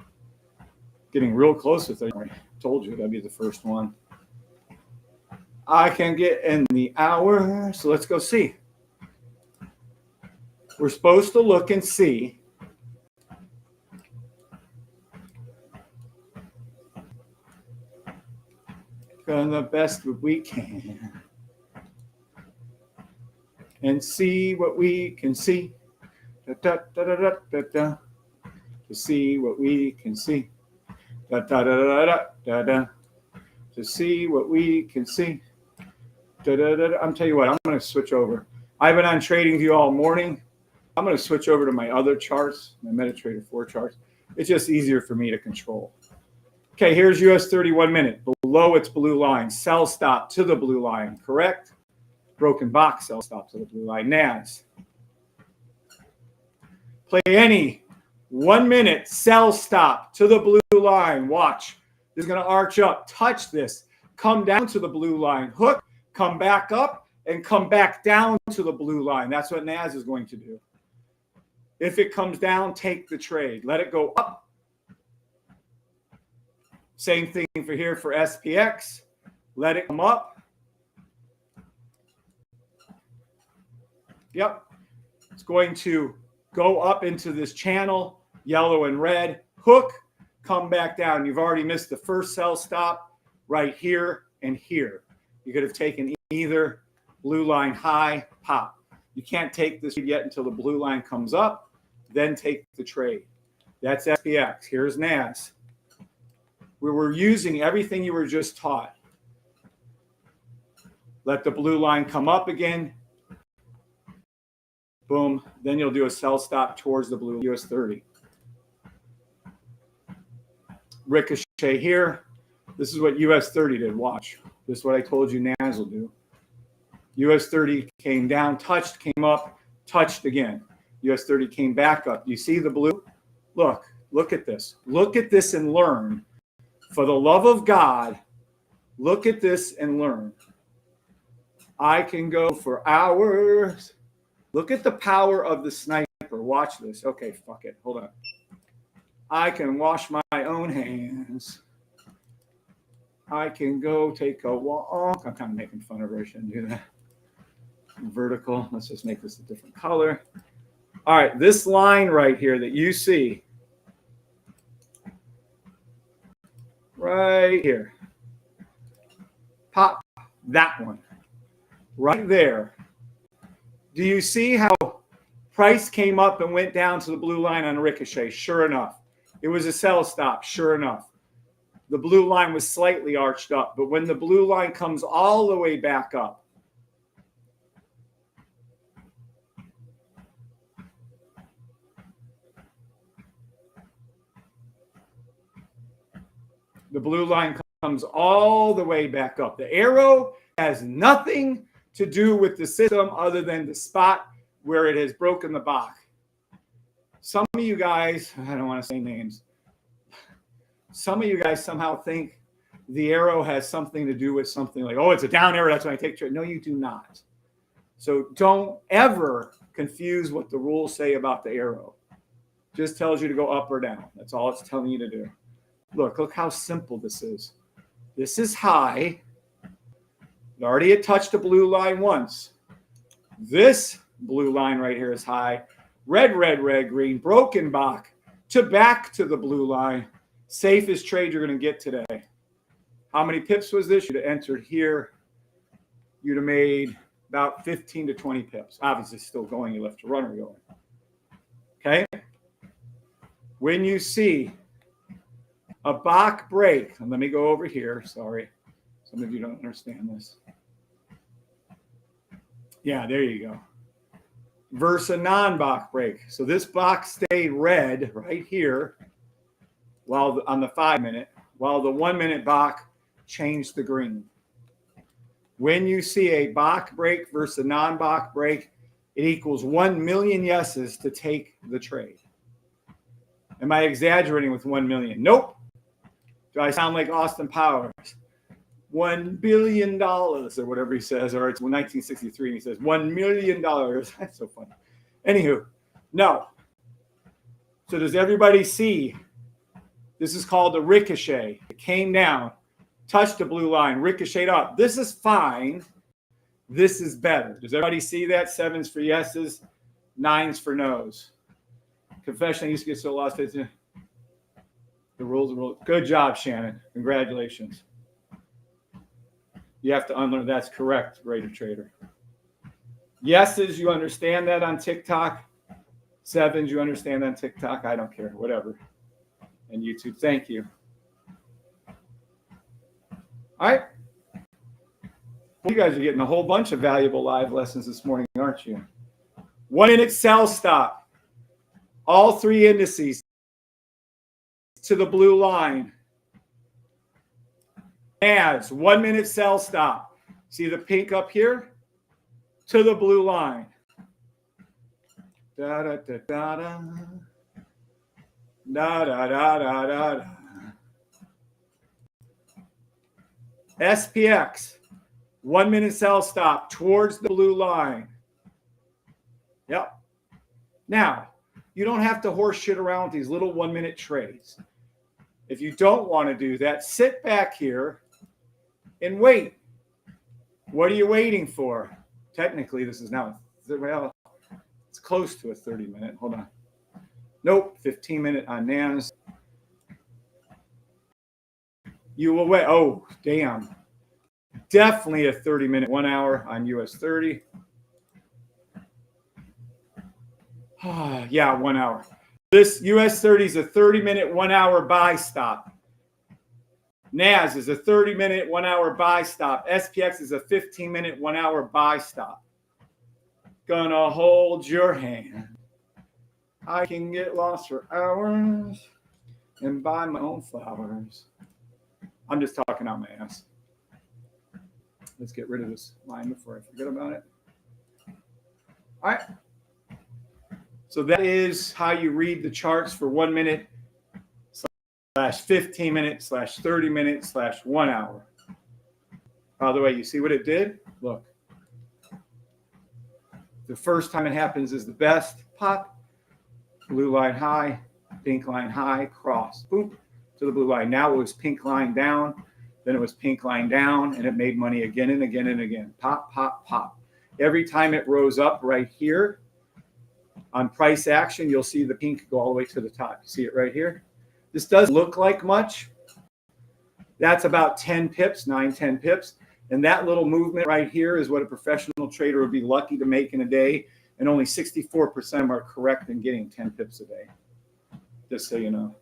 Getting real close with it. I told you that'd be the first one. I can get in the hour, so let's go see. We're supposed to look and see the best we can and see what we can see. Da, da, da, da, da, da, da. To see what we can see. Da, da, da, da, da, da, da. To see what we can see. Da, da, da, da. I'm telling you what, I'm going to switch over. I've been on TradingView all morning. I'm going to switch over to my other charts, my MetaTrader 4 charts. It's just easier for me to control. Okay, here's US 31 minute. Below its blue line. Sell stop to the blue line, correct? Broken box, sell stop to the blue line. NAS. Play any 1 minute sell stop to the blue line. Watch. This is going to arch up. Touch this. Come down to the blue line. Hook. Come back up and come back down to the blue line. That's what NAS is going to do. If it comes down, take the trade. Let it go up. Same thing for here for SPX. Let it come up. Yep. It's going to go up into this channel, yellow and red. Hook, come back down. You've already missed the first sell stop right here and here. You could have taken either blue line high, pop. You can't take this yet until the blue line comes up, then take the trade. That's SPX. Here's NAS. We were using everything you were just taught. Let the blue line come up again. Boom. Then you'll do a sell stop towards the blue US 30. Ricochet here. This is what US 30 did. Watch. This is what I told you NAS will do. US 30 came down, touched, came up, touched again. US 30 came back up. You see the blue? Look at this. Look at this and learn. For the love of God, look at this and learn. I can go for hours. Look at the power of the sniper. Watch this. Okay, fuck it. Hold on. I can wash my own hands. I can go take a walk. I'm kind of making fun of her. I shouldn't do that. Vertical. Let's just make this a different color. All right, this line right here that you see. Right here. Pop that one. Right there. Do you see how price came up and went down to the blue line on a ricochet? Sure enough. It was a sell stop. Sure enough. The blue line was slightly arched up. But when the blue line comes all the way back up, the blue line comes all the way back up. The arrow has nothing to do with the system other than the spot where it has broken the box. Some of you guys, I don't want to say names, some of you guys somehow think the arrow has something to do with something like, oh, it's a down arrow, that's when I take trade. No, you do not. So don't ever confuse what the rules say about the arrow. It just tells you to go up or down. That's all it's telling you to do. Look how simple this is. This is high. It already had touched the blue line once. This blue line right here is high. Red, red, red, green, broken back to the blue line. Safest trade you're going to get today. How many pips was this? You'd have entered here. You'd have made about 15 to 20 pips. Obviously still going. You left your runner going. Okay? When you see a Bach break, and let me go over here. Sorry. Some of you don't understand this. Yeah, there you go. Versus a non-Bach break. So this Bach stayed red right here while on the 5 minute, while the 1 minute Bach changed the green. When you see a Bach break versus a non-Bach break, it equals 1 million yeses to take the trade. Am I exaggerating with 1 million? Nope. Do I sound like Austin Powers? $1 billion or whatever he says, or it's 1963 and he says $1 million. That's so funny. Anywho, no, So does everybody see? This is called the ricochet. It came down, touched the blue line, ricocheted up. This is fine. This is better. Does everybody see that? 7s for yeses, 9s for nos. Confession, I used to get so lost. The rules. Good job, Shannon. Congratulations. You have to unlearn. That's correct, Raider Trader. Yeses, you understand that on TikTok. 7s, you understand that on TikTok. I don't care. Whatever. And YouTube, thank you. All right. You guys are getting a whole bunch of valuable live lessons this morning, aren't you? 1 minute sell stop. All 3 indices to the blue line. As 1 minute sell stop. See the pink up here? To the blue line. Da da da da da. Da da da da da da. SPX. 1 minute sell stop towards the blue line. Yep. Now, you don't have to horse shit around with these little 1 minute trades. If you don't want to do that, sit back here and wait. What are you waiting for? Technically, this is now, well, it's close to a 30-minute. Hold on. Nope, 15-minute on NAS. You will wait. Oh, damn. Definitely a 30-minute, 1 hour on US 30. Yeah, 1 hour. This US 30 is a 30-minute, 1 hour buy stop. NAS is a 30-minute, 1 hour buy stop. SPX is a 15-minute, 1 hour buy stop. Gonna hold your hand. I can get lost for hours and buy my own flowers. I'm just talking out my ass. Let's get rid of this line before I forget about it. All right. So that is how you read the charts for 1 minute / 15 minutes / 30 minutes / 1 hour. By the way, you see what it did? Look. The first time it happens is the best. Pop. Blue line high. Pink line high. Cross. Boop. To the blue line. Now it was pink line down. Then it was pink line down. And it made money again and again and again. Pop, pop, pop. Every time it rose up right here on price action, you'll see the pink go all the way to the top. You see it right here? This does look like much. That's about 10 pips, 9, 10 pips. And that little movement right here is what a professional trader would be lucky to make in a day. And only 64% of them are correct in getting 10 pips a day. Just so you know.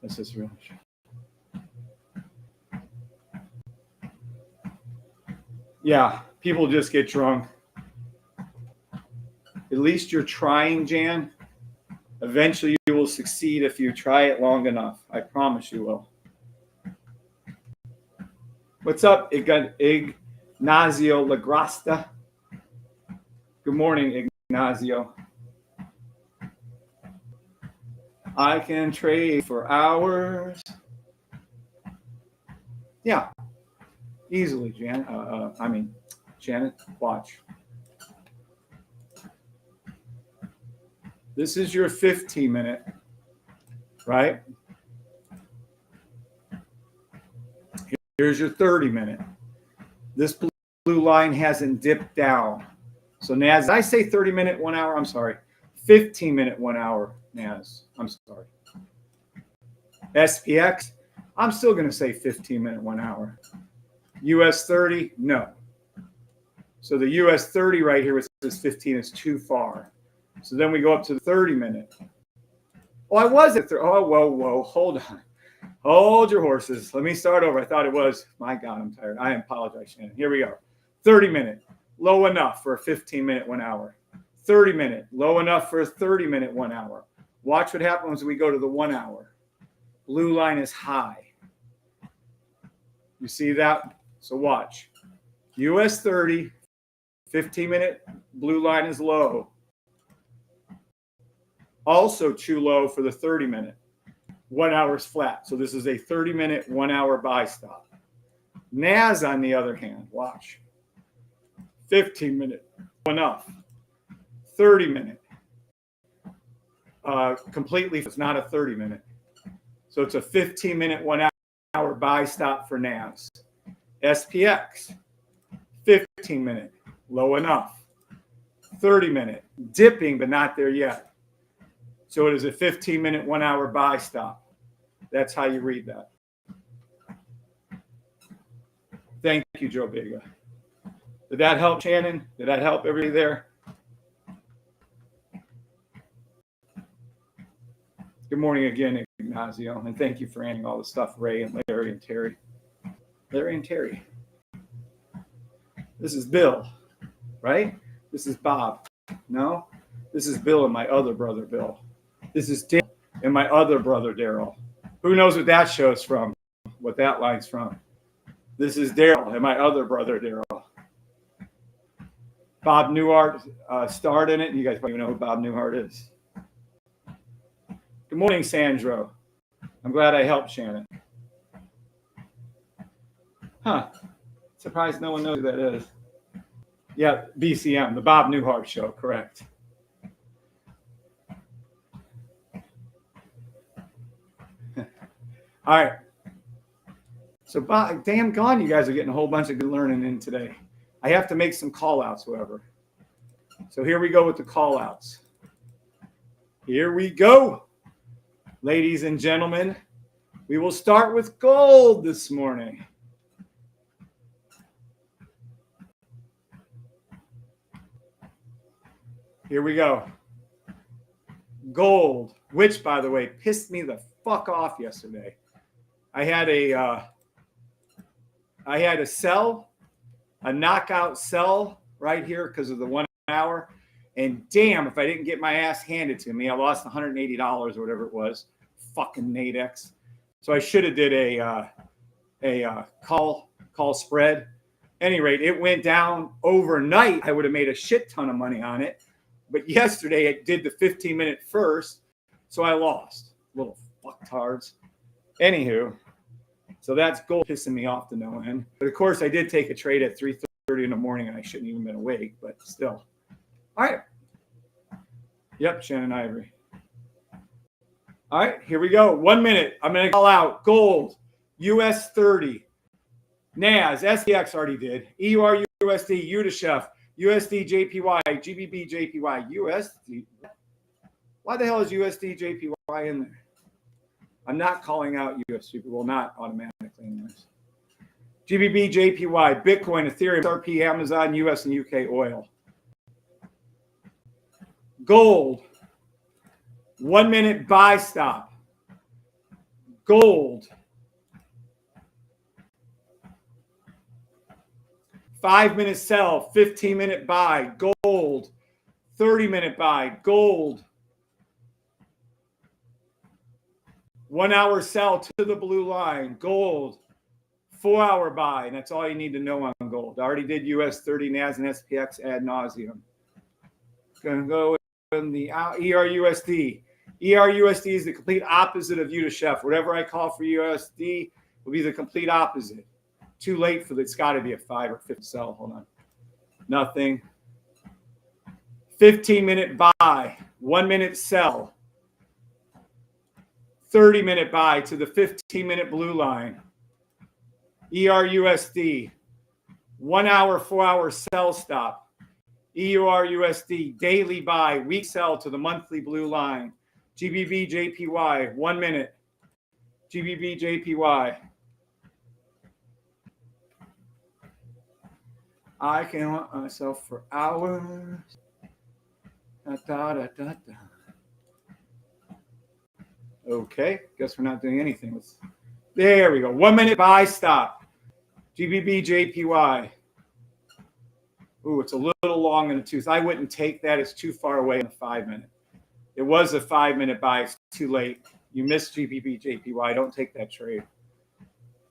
That's just real. Yeah, people just get drunk. At least you're trying, Jan. Eventually you will succeed if you try it long enough. I promise you will. What's up, Ignacio Lagrasta? Good morning, Ignacio. I can trade for hours. Yeah, easily, Janet. Janet, watch. This is your 15-minute, right? Here's your 30-minute. This blue line hasn't dipped down. So NAS, I say 30-minute, 1 hour, I'm sorry. 15-minute, 1 hour NAS, I'm sorry. SPX, I'm still going to say 15-minute, 1 hour. US 30, no. So the US 30 right here, which says 15, is too far. So then we go up to the 30-minute. Oh, I was at 30. Oh, whoa, hold on. Hold your horses. Let me start over. I thought it was. My God, I'm tired. I apologize, Shannon. Here we go. 30-minute, low enough for a 15-minute, 1 hour. 30-minute, low enough for a 30-minute, 1 hour. Watch what happens when we go to the 1 hour. Blue line is high. You see that? So watch. US 30, 15-minute, blue line is low. Also too low for the 30-minute. 1 hour is flat. So this is a 30-minute, 1 hour buy stop. NAS, on the other hand, watch. 15-minute, enough. 30-minute. completely. It's not a 30-minute. So it's a 15-minute, 1 hour buy stop for NAS. SPX, 15-minute, low enough. 30-minute, dipping, but not there yet. So it is a 15-minute, 1 hour buy stop. That's how you read that. Thank you, Joe Vega. Did that help, Shannon? Did that help everybody there? Good morning again, Ignacio, and thank you for handing all the stuff, Ray and Larry and Terry. Larry and Terry. This is Bill, right? This is Bob. No? This is Bill and my other brother, Bill. This is Daryl and my other brother, Daryl. Who knows what that show's from, what that line's from? This is Daryl and my other brother, Daryl. Bob Newhart starred in it, and you guys probably know who Bob Newhart is. Good morning, Sandro. I'm glad I helped Shannon. Huh. Surprised no one knows who that is. Yeah, BCM, the Bob Newhart Show, correct. All right. So, damn gone, you guys are getting a whole bunch of good learning in today. I have to make some call-outs, however. So here we go with the call-outs. Here we go. Ladies and gentlemen, we will start with gold this morning. Here we go. Gold, which, by the way, pissed me the fuck off yesterday. I had a sell, a knockout sell right here because of the 1 hour. And damn, if I didn't get my ass handed to me, I lost $180 or whatever it was. Fucking Nadex. So I should have did a call spread. Any rate, it went down overnight. I would have made a shit ton of money on it. But yesterday it did the 15-minute first, so I lost. Little fucktards. Anywho, so that's gold pissing me off to no end. But of course, I did take a trade at 3:30 in the morning, and I shouldn't even been awake, but still. All right. Yep, Shannon, I agree. All right, here we go. 1 minute. I'm going to call out gold, US 30, NAS, SPX already did, EUR USD, UDSHF, USD JPY, GBP JPY, USD. Why the hell is USD JPY in there? I'm not calling out USD. Well, not automatically anyways. GBP JPY, Bitcoin, Ethereum, XRP, Amazon, US and UK oil. Gold, 1 minute buy stop. Gold, 5 minute sell, 15-minute buy. Gold, 30-minute buy. Gold, 1 hour sell to the blue line. Gold, 4 hour buy. And that's all you need to know on gold. I already did US 30, NAS, and SPX ad nauseum. Going to go in the ERUSD. ERUSD is the complete opposite of UDSHF. Whatever I call for USD will be the complete opposite. Too late for that. It's got to be a 5 or 50 sell. Hold on. Nothing. 15-minute buy. 1 minute sell. 30-minute buy to the 15-minute blue line. ERUSD. 1 hour, 4 hour sell stop. EURUSD daily buy, week sell to the monthly blue line. GBP JPY, 1 minute. GBP JPY. I can want myself for hours. Da, da, da, da, da. Okay, guess we're not doing anything. There we go. 1 minute buy stop. GBP JPY. Ooh, it's a little long in the tooth. I wouldn't take that. It's too far away in a 5 minute. It was a 5 minute buy. It's too late. You missed GBP JPY. Don't take that trade.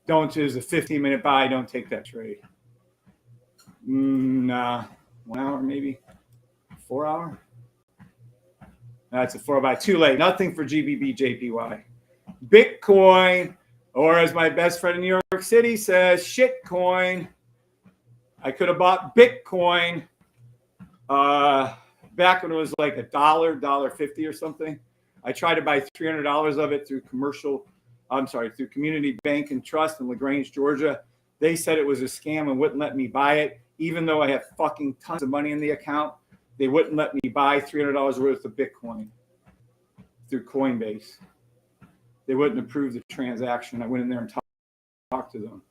Don't choose a 15-minute buy. Don't take that trade. Nah. 1 hour maybe. 4 hour. That's a 4 buy. Too late. Nothing for GBP JPY. Bitcoin, or as my best friend in New York City says, shitcoin. I could have bought Bitcoin back when it was like $1, $1.50 or something. I tried to buy $300 of it through through Community Bank and Trust in LaGrange, Georgia. They said it was a scam and wouldn't let me buy it, even though I have fucking tons of money in the account. They wouldn't let me buy $300 worth of Bitcoin through Coinbase. They wouldn't approve the transaction. I went in there and talked to them.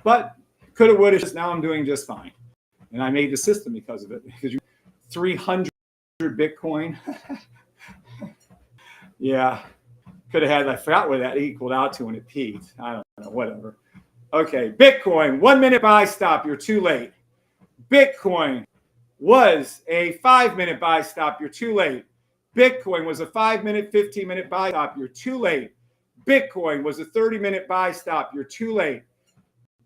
But coulda, woulda, now I'm doing just fine. And I made the system because of it. Because 300 Bitcoin. Yeah. Could have had, I forgot what that equaled out to when it peaked. I don't know, whatever. Okay, Bitcoin, 1 minute buy stop, you're too late. Bitcoin was a 5-minute buy stop, you're too late. Bitcoin was a 5-minute, 15-minute buy stop, you're too late. Bitcoin was a 30-minute buy stop, you're too late.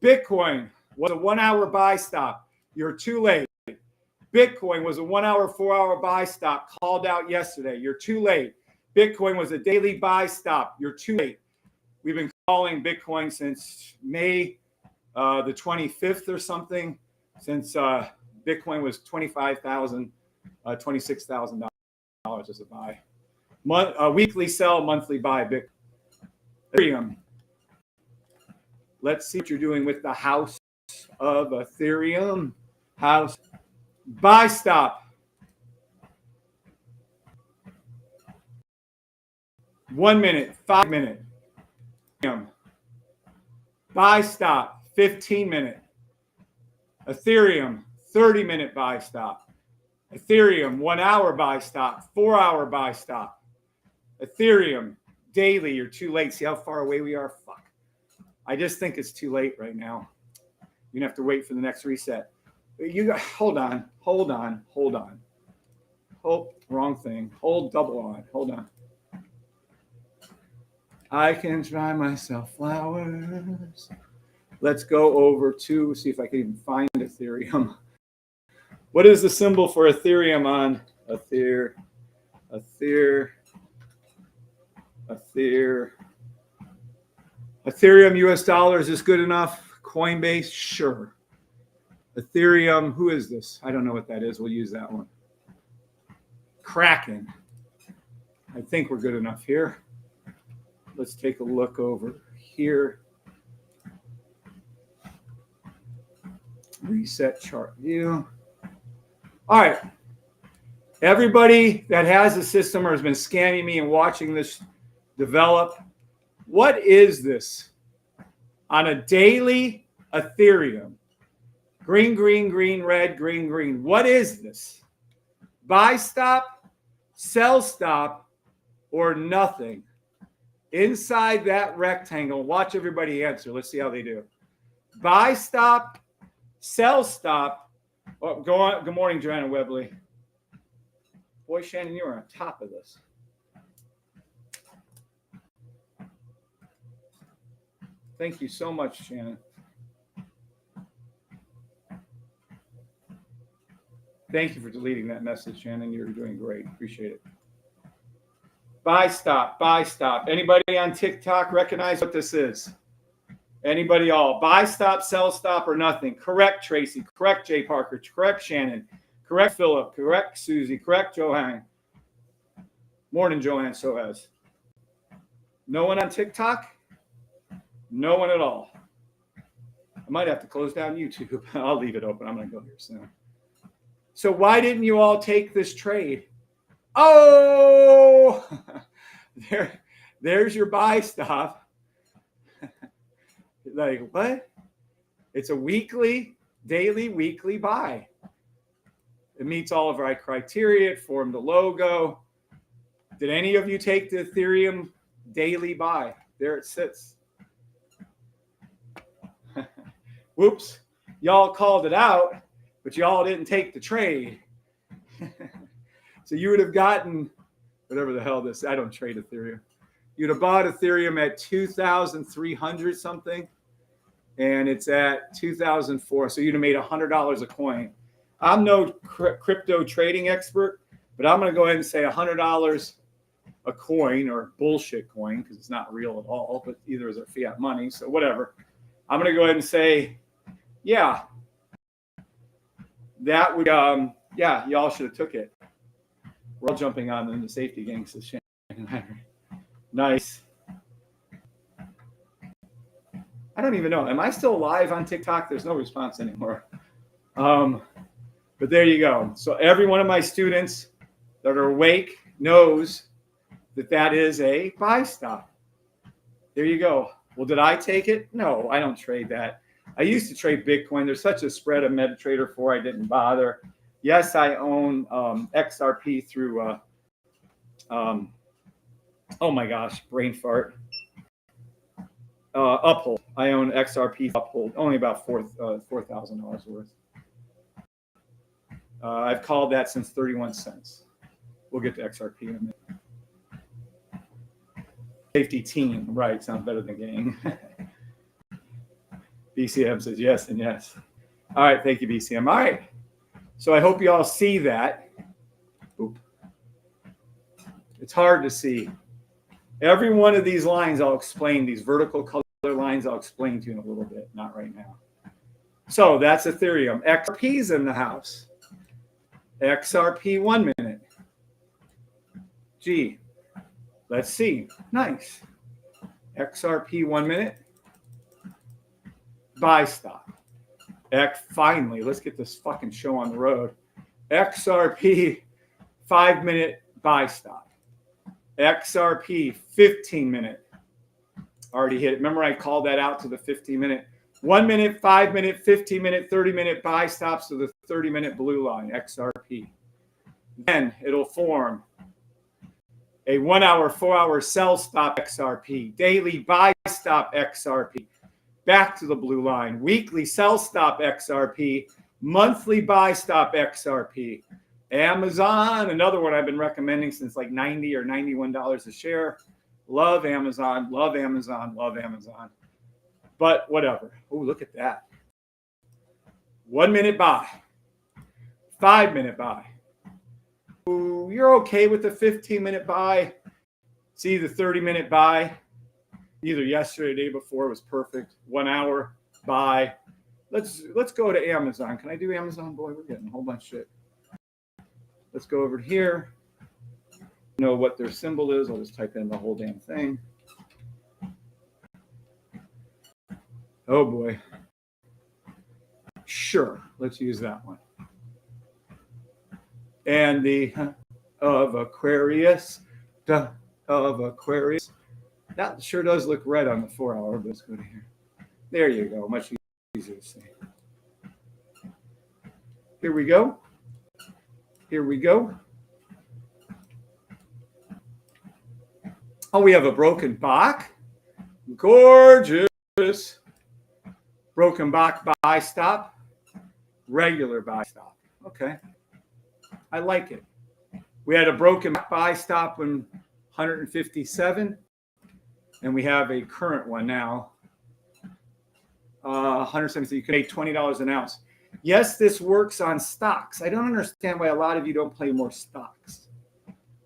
Bitcoin was a 1-hour buy stop, you're too late. Bitcoin was a 1-hour, 4-hour buy stop, called out yesterday, you're too late. Bitcoin was a daily buy stop, you're too late. We've been calling Bitcoin since May the 25th or something, since Bitcoin was $25,000, $26,000 as a buy. Weekly sell, monthly buy. Ethereum. Let's see what you're doing with the house of Ethereum. House. Buy stop. 1 minute, 5 minute. Buy stop, 15-minute. Ethereum, 30-minute buy stop. Ethereum, 1-hour buy stop, 4-hour buy stop. Ethereum, daily, you're too late. See how far away we are? Fuck. I just think it's too late right now. You're going to have to wait for the next reset. Hold on. Wrong thing. Hold double on. Hold on. I can try myself flowers. Let's go over to see if I can even find Ethereum. What is the symbol for Ethereum on Ethereum US dollars is good enough. Coinbase, sure. Ethereum, who is this? I don't know what that is. We'll use that one. Kraken. I think we're good enough here. Let's take a look over here. Reset chart view. All right. Everybody that has a system or has been scamming me and watching this develop, what is this? On a daily Ethereum, green, green, green, red, green, green. What is this? Buy stop, sell stop, or nothing? Inside that rectangle, watch everybody answer. Let's see how they do. Buy stop, sell stop. Oh, go on. Good morning, Joanna Webley. Boy, Shannon, you are on top of this. Thank you so much, Shannon. Thank you for deleting that message, Shannon. You're doing great. Appreciate it. Buy stop, buy stop. Anybody on TikTok recognize what this is? Anybody all? Buy stop, sell stop, or nothing. Correct, Tracy. Correct, Jay Parker. Correct, Shannon. Correct, Philip. Correct, Susie. Correct, Joanne. Morning, Joanne Soez. No one on TikTok? No one at all. I might have to close down YouTube. I'll leave it open. I'm going to go here soon. So why didn't you all take this trade? Oh, there's your buy stop. Like, what? It's a weekly, daily, weekly buy. It meets all of our criteria. It formed a logo. Did any of you take the Ethereum daily buy? There it sits. Whoops. Y'all called it out, but y'all didn't take the trade. So you would have gotten whatever the hell this, I don't trade Ethereum. You'd have bought Ethereum at 2,300 something, and it's at 2,004. So you'd have made $100 a coin. I'm no crypto trading expert, but I'm going to go ahead and say $100 a coin, or bullshit coin, because it's not real at all, but either is our fiat money. So whatever. I'm going to go ahead and say, yeah, that would, yeah, y'all should have took it. We're all jumping on in the safety gang, says Shannon. Nice. I don't even know. Am I still live on TikTok? There's no response anymore. But there you go. So every one of my students that are awake knows that that is a buy stop. There you go. Well, did I take it? No, I don't trade that. I used to trade Bitcoin. There's such a spread of MetaTrader 4, I didn't bother. Yes, I own XRP through, oh my gosh, brain fart. Uphold. I own XRP Uphold, only about $4,000 worth. I've called that since 31 cents. We'll get to XRP in a minute. Safety team, right? Sounds better than gang. BCM says yes and yes. All right, thank you, BCM. All right, so I hope you all see that. Oop. It's hard to see. Every one of these lines I'll explain, these vertical color lines I'll explain to you in a little bit, not right now. So that's Ethereum. XRP's in the house. XRP 1 minute. Gee, let's see. Nice. XRP 1 minute. Buy stop. Finally, let's get this fucking show on the road. XRP 5 minute buy stop. XRP 15 minute. Already hit it. Remember I called that out to the 15 minute. 1 minute, 5 minute, 15 minute, 30 minute buy stops to the 30 minute blue line, XRP. Then it'll form a 1 hour, 4 hour sell stop XRP, daily buy stop XRP, back to the blue line, weekly sell stop XRP, monthly buy stop XRP. Amazon, another one I've been recommending since like $90 or $91 a share. Love Amazon, love Amazon, love Amazon. But whatever. Oh, look at that. 1 minute buy. 5 minute buy. Ooh, you're okay with the 15 minute buy. See the 30 minute buy. Either yesterday or the day before was perfect. 1 hour buy. Let's go to Amazon. Can I do Amazon? Boy, we're getting a whole bunch of shit. Let's go over here. Know what their symbol is. I'll just type in the whole damn thing. Oh boy. Sure, let's use that one. And the of Aquarius, of Aquarius. That sure does look red on the 4 hour, but let's go to here. There you go, much easier to see. Here we go. Here we go. Oh, we have a broken Bach. Gorgeous. Broken Bach buy stop. Regular buy stop. Okay. I like it. We had a broken Bach buy stop in 157. And we have a current one now. 170. You can make $20 an ounce. Yes, this works on stocks. I don't understand why a lot of you don't play more stocks.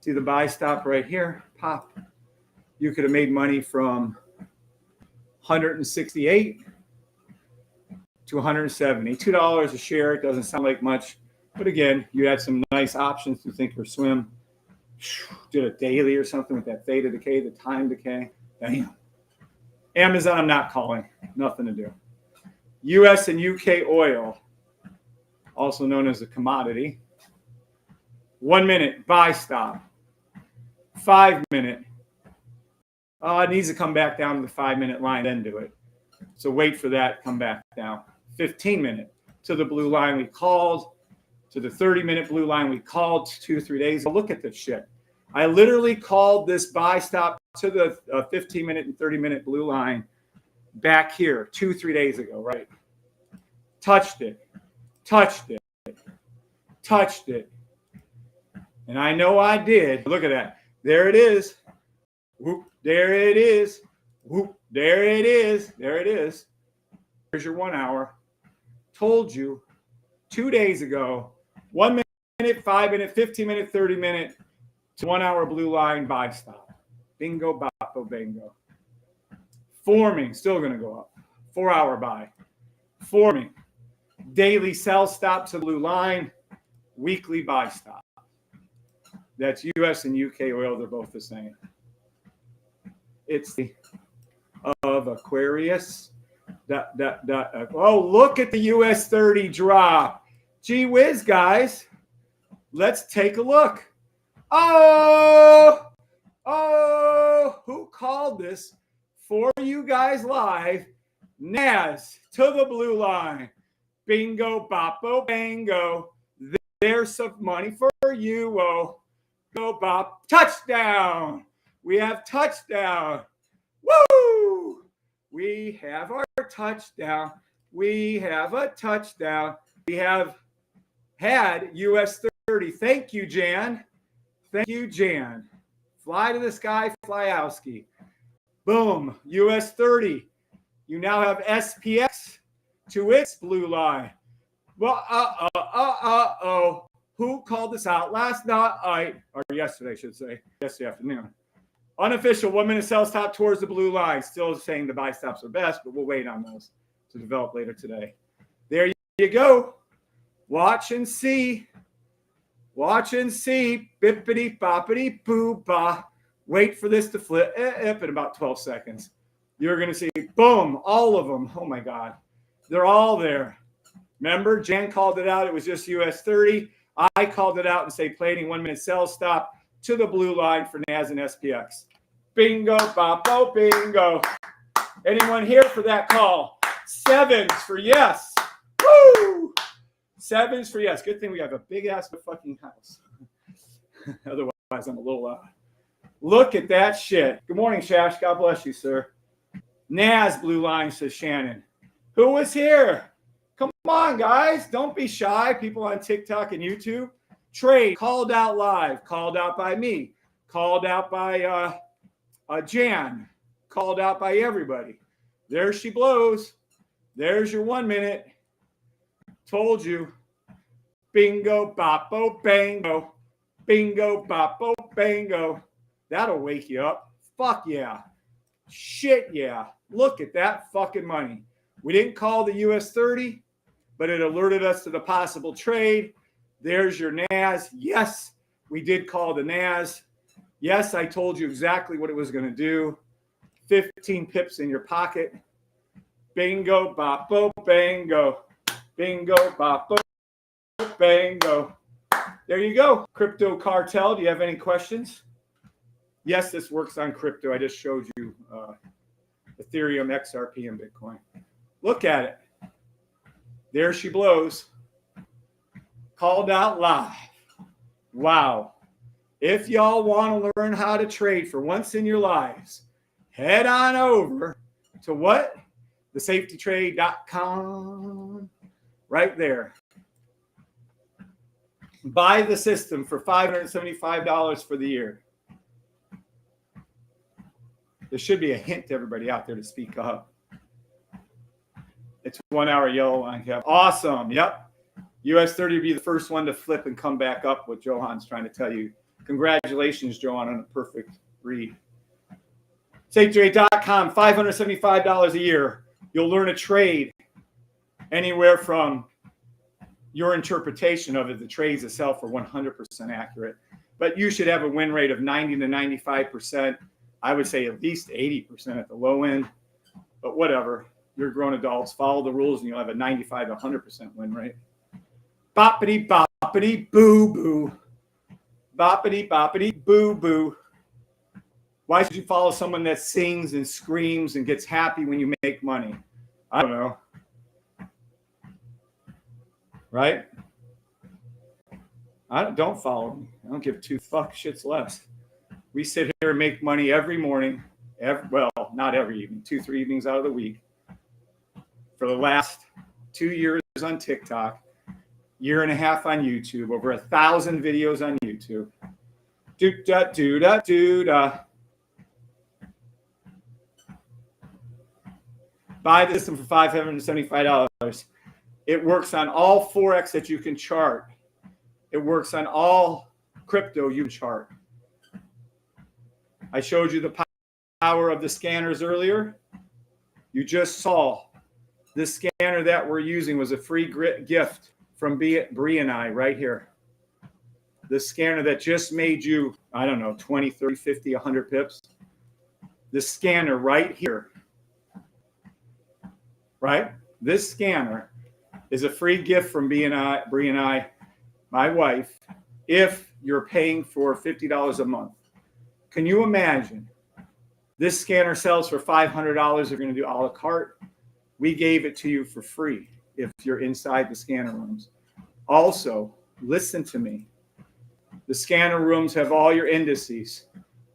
See the buy stop right here? Pop. You could have made money from 168 to 170. $2 a share. It doesn't sound like much. But again, you had some nice options to think or swim. Did a daily or something with that theta decay, the time decay. Damn. Amazon, I'm not calling. Nothing to do. US and UK oil, also known as a commodity. 1 minute buy stop. 5 minute. It needs to come back down to the 5 minute line, then do it. So wait for that, come back down. 15 minute to the blue line we called, to the 30 minute blue line we called 2 or 3 days ago. Look at this shit. I literally called this buy stop to the 15 minute and 30 minute blue line back here 2 or 3 days ago, right? Touched it, touched it, touched it. And I know I did. Look at that. There it is. Whoop, there it is. Whoop, there it is. There it is. Here's your 1 hour. Told you 2 days ago, 1 minute, 5 minute, 15 minute, 30 minute to 1 hour blue line buy stop. Bingo, boppo, bingo. Forming, still going to go up. 4 hour buy. Forming. Daily sell stop to the blue line. Weekly buy stop. That's US and UK oil. They're both the same. It's the of Aquarius. Oh, look at the US 30 drop. Gee whiz, guys. Let's take a look. Oh, who called this for you guys live? Naz to the blue line. Bingo, boppo, bango. There's some money for you. Oh, go bop. Touchdown. We have touchdown. Woo! We have our touchdown. We have a touchdown. We have had US 30. Thank you, Jan. Thank you, Jan. Fly to the sky, Flyowski. Boom. US 30. You now have SPX to its blue line. Well, who called this out last night? Or yesterday, I should say. Yesterday afternoon. Unofficial 1 minute sell stop towards the blue line. Still saying the buy stops are best, but we'll wait on those to develop later today. There you go. Watch and see. Watch and see. Bippity boppity boo ba. Wait for this to flip in about 12 seconds. You're going to see, boom, all of them. Oh, my God. They're all there. Remember, Jan called it out. It was just US 30. I called it out and say plating 1 minute sell stop to the blue line for NAS and SPX. Bingo, boppo, bingo. Anyone here for that call? Sevens for yes. Woo! Sevens for yes. Good thing we have a big ass fucking house. Otherwise, I'm a little loud. Look at that shit. Good morning, Shash. God bless you, sir. NAS blue line, says Shannon. Who was here? Come on, guys. Don't be shy. People on TikTok and YouTube. Trade called out live, called out by me, called out by Jan, called out by everybody. There she blows. There's your 1 minute. Told you. Bingo, boppo, bango. Bingo, boppo, bango. That'll wake you up. Fuck yeah. Shit yeah. Look at that fucking money. We didn't call the US 30, but it alerted us to the possible trade. There's your NAS. Yes, we did call the NAS. Yes, I told you exactly what it was going to do. 15 pips in your pocket. Bingo, boppo, bango. Bingo, boppo, bango. There you go. Crypto cartel. Do you have any questions? Yes, this works on crypto. I just showed you Ethereum, XRP, and Bitcoin. Look at it. There she blows. Called out live. Wow. If y'all want to learn how to trade for once in your lives, head on over to what? Thesafetytrade.com. Right there. Buy the system for $575 for the year. There should be a hint to everybody out there to speak up. It's 1 hour yellow line cap. Awesome. Yep. US 30 would be the first one to flip and come back up, what Johan's trying to tell you. Congratulations, Johan, on a perfect read. SafetyTrade.com, $575 a year. You'll learn a trade anywhere from your interpretation of it. The trades itself are 100% accurate. But you should have a win rate of 90 to 95%. I would say at least 80% at the low end. But whatever. You're grown adults. Follow the rules and you'll have a 95 to 100% win rate. Boppity, boppity, boo, boo. Boppity, boppity, boo, boo. Why should you follow someone that sings and screams and gets happy when you make money? I don't know. Right? Don't follow me. I don't give two fuck shits less. We sit here and make money every morning. Well, not every evening. 2-3 evenings out of the week. For the last 2 years on TikTok. Year and a half on YouTube, over 1,000 videos on YouTube. Do-da. Buy the system for $575. It works on all Forex that you can chart. It works on all crypto you can chart. I showed you the power of the scanners earlier. You just saw the scanner that we're using was a free gift from Bree and I right here. the scanner that just made you, I don't know, 20, 30, 50, 100 pips. The scanner right here, right? This scanner is a free gift from Bree and I, my wife, if you're paying for $50 a month. Can you imagine? This scanner sells for $500. They're going to do a la carte. We gave it to you for free if you're inside the scanner rooms. Also, listen to me. The scanner rooms have all your indices,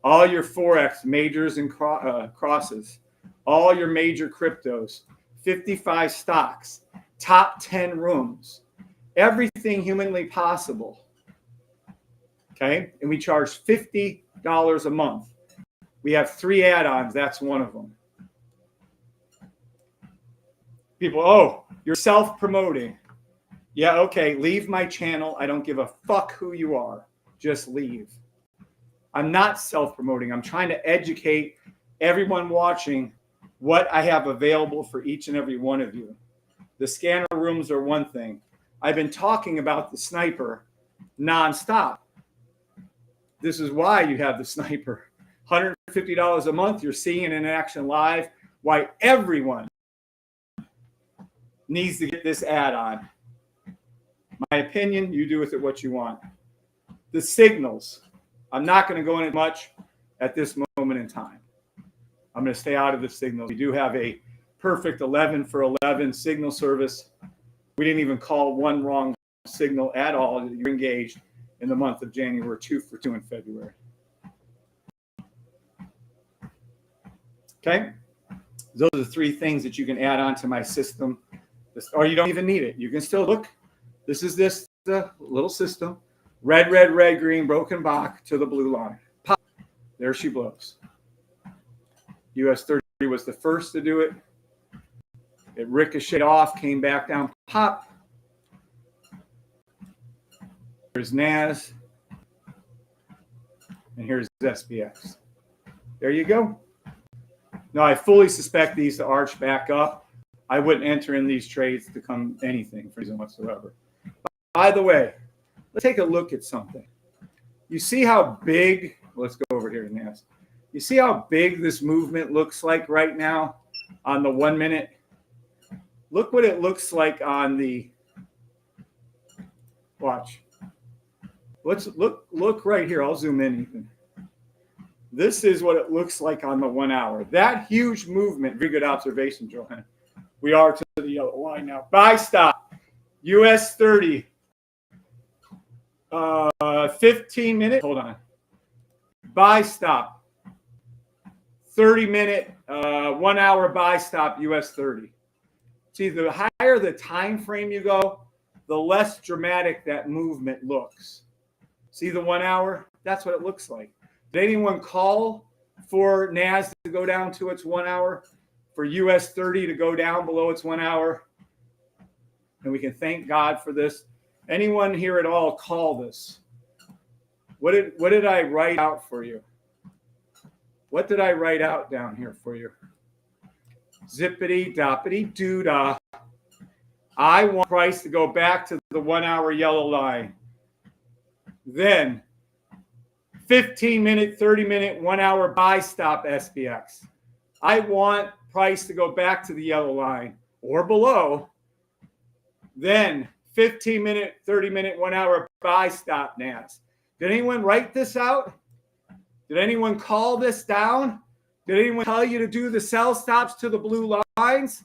all your Forex majors and crosses, all your major cryptos, 55 stocks, top 10 rooms, everything humanly possible. Okay? And we charge $50 a month. We have 3 add-ons. That's one of them. People, oh, you're self-promoting. Yeah, okay, leave my channel. I don't give a fuck who you are. Just leave. I'm not self-promoting. I'm trying to educate everyone watching what I have available for each and every one of you. The scanner rooms are one thing. I've been talking about the sniper nonstop. This is why you have the sniper. $150 a month. You're seeing it in action live. Why everyone needs to get this add-on. My opinion, you do with it what you want. The signals. I'm not going to go into much at this moment in time. I'm going to stay out of the signals. We do have a perfect 11 for 11 signal service. We didn't even call one wrong signal at all. You're engaged in the month of January, 2 for 2 in February. Okay? Those are the 3 things that you can add on to my system. Or you don't even need it. You can still look. This is the little system. Red, red, red, green, broken back to the blue line. Pop. There she blows. US 30 was the first to do it. It ricocheted off, came back down, pop. Here's NAS. And here's SPX. There you go. Now, I fully suspect these to arch back up. I wouldn't enter in these trades to come anything for reason whatsoever. By the way, let's take a look at something. You see how big, let's go over here to NAS. You see how big this movement looks like right now on the 1 minute? Look what it looks like on the, watch. Let's look right here. I'll zoom in even. This is what it looks like on the 1 hour. That huge movement, very good observation, Johan. We are to the yellow line now. Buy stop, US 30. 15 minute, hold on. Buy stop. 30 minute, 1 hour buy stop, US 30. See, the higher the time frame you go, the less dramatic that movement looks. See the 1 hour? That's what it looks like. Did anyone call for NAS to go down to its 1 hour? For US 30 to go down below its 1 hour? And we can thank God for this. Anyone here at all call this? What did I write out for you? What did I write out down here for you? Zippity doppity doo-dah. I want price to go back to the 1 hour yellow line. Then 15 minute, 30 minute, 1 hour buy stop SPX. I want price to go back to the yellow line or below. Then 15 minute, 30 minute, 1 hour buy stop NAS. Did anyone write this out? Did anyone call this down? Did anyone tell you to do the sell stops to the blue lines?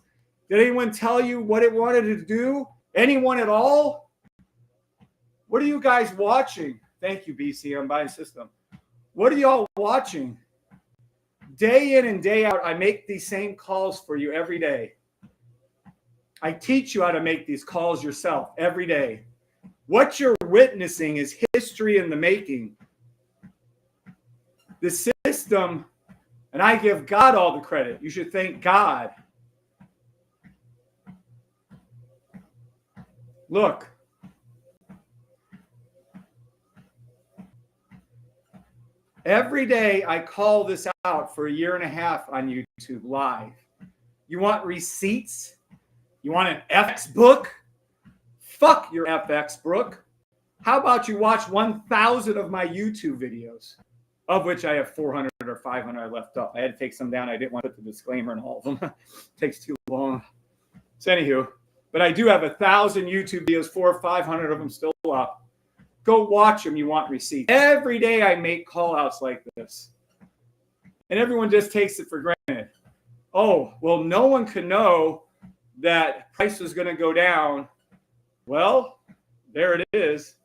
Did anyone tell you what it wanted to do? Anyone at all? What are you guys watching? Thank you, BC, on buying system. What are y'all watching? Day in and day out, I make these same calls for you every day. I teach you how to make these calls yourself every day. What you're witnessing is history in the making. The system, and I give God all the credit. You should thank God. Look. Every day I call this out for 1.5 years on YouTube live. You want receipts? You want an FX book? Fuck your FX book. How about you watch 1,000 of my YouTube videos, of which I have 400 or 500 I left up. I had to take some down. I didn't want to put the disclaimer in all of them. It takes too long. So anywho, but I do have 1,000 YouTube videos, 400 or 500 of them still up. Go watch them. You want receipts. Every day I make call outs like this. And everyone just takes it for granted. Oh, well, no one can know that price is going to go down. Well, there it is.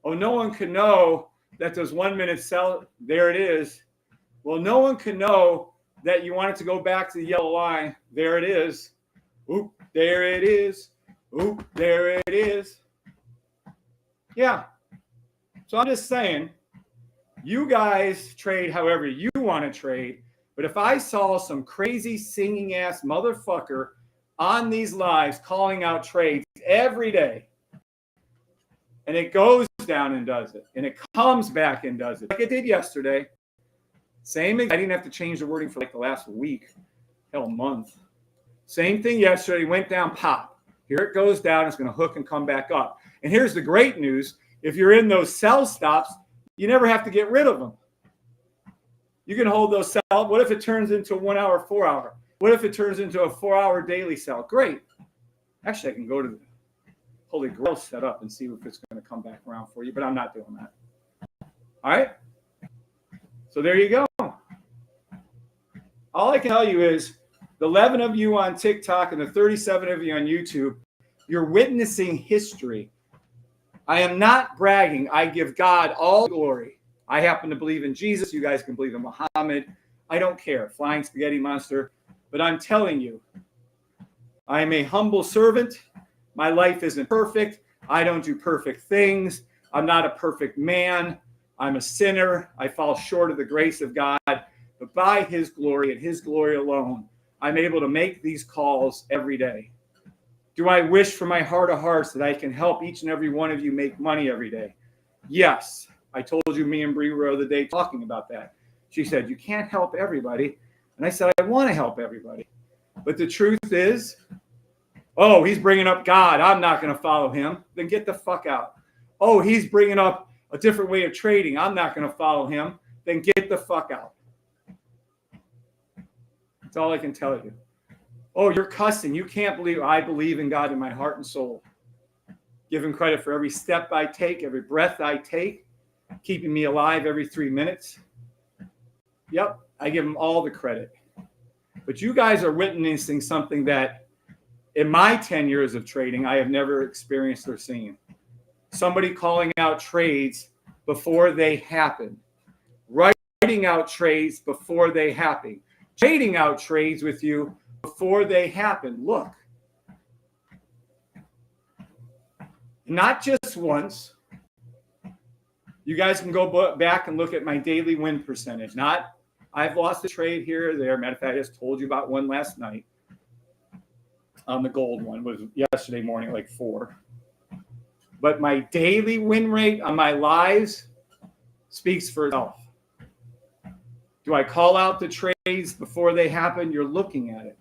Oh, no one can know that there's 1 minute sell. There it is. Well, no one can know that you want it to go back to the yellow line. There it is. Oop, there it is. Oop, there it is. Yeah. So I'm just saying, you guys trade however you want to trade. But if I saw some crazy singing ass motherfucker on these lives calling out trades every day, and it goes down and does it, and it comes back and does it, like it did yesterday. Same. I didn't have to change the wording for like the last week, hell, month. Same thing yesterday. Went down, pop. Here it goes down. It's going to hook and come back up. And here's the great news: if you're in those sell stops, you never have to get rid of them. You can hold those sell. What if it turns into a 1 hour, 4 hour? What if it turns into a 4 hour daily sell? Great. Actually, I can go to the Holy Grail set up and see if it's going to come back around for you, but I'm not doing that. All right. So there you go. All I can tell you is the 11 of you on TikTok and the 37 of you on YouTube, you're witnessing history. I am not bragging. I give God all glory. I happen to believe in Jesus. You guys can believe in Muhammad. I don't care. Flying spaghetti monster. But I'm telling you, I am a humble servant. My life isn't perfect. I don't do perfect things. I'm not a perfect man. I'm a sinner. I fall short of the grace of God. But by his glory and his glory alone, I'm able to make these calls every day. Do I wish from my heart of hearts that I can help each and every one of you make money every day? Yes. I told you, me and Bree were the other day talking about that. She said, you can't help everybody. And I said, I want to help everybody. But the truth is, oh, he's bringing up God. I'm not going to follow him. Then get the fuck out. Oh, he's bringing up a different way of trading. I'm not going to follow him. Then get the fuck out. That's all I can tell you. Oh, you're cussing. You can't believe. I believe in God in my heart and soul. Give him credit for every step I take, every breath I take, keeping me alive every 3 minutes. Yep, I give him all the credit. But you guys are witnessing something that in my 10 years of trading, I have never experienced or seen. Somebody calling out trades before they happen. Writing out trades before they happen. Trading out trades with you before they happen. Look. Not just once. You guys can go back and look at my daily win percentage. Not, I've lost a trade here or there. Matter of fact, I just told you about one last night. The gold one was yesterday morning, like 4. But my daily win rate on my lives speaks for itself. Do I call out the trades before they happen? You're looking at it.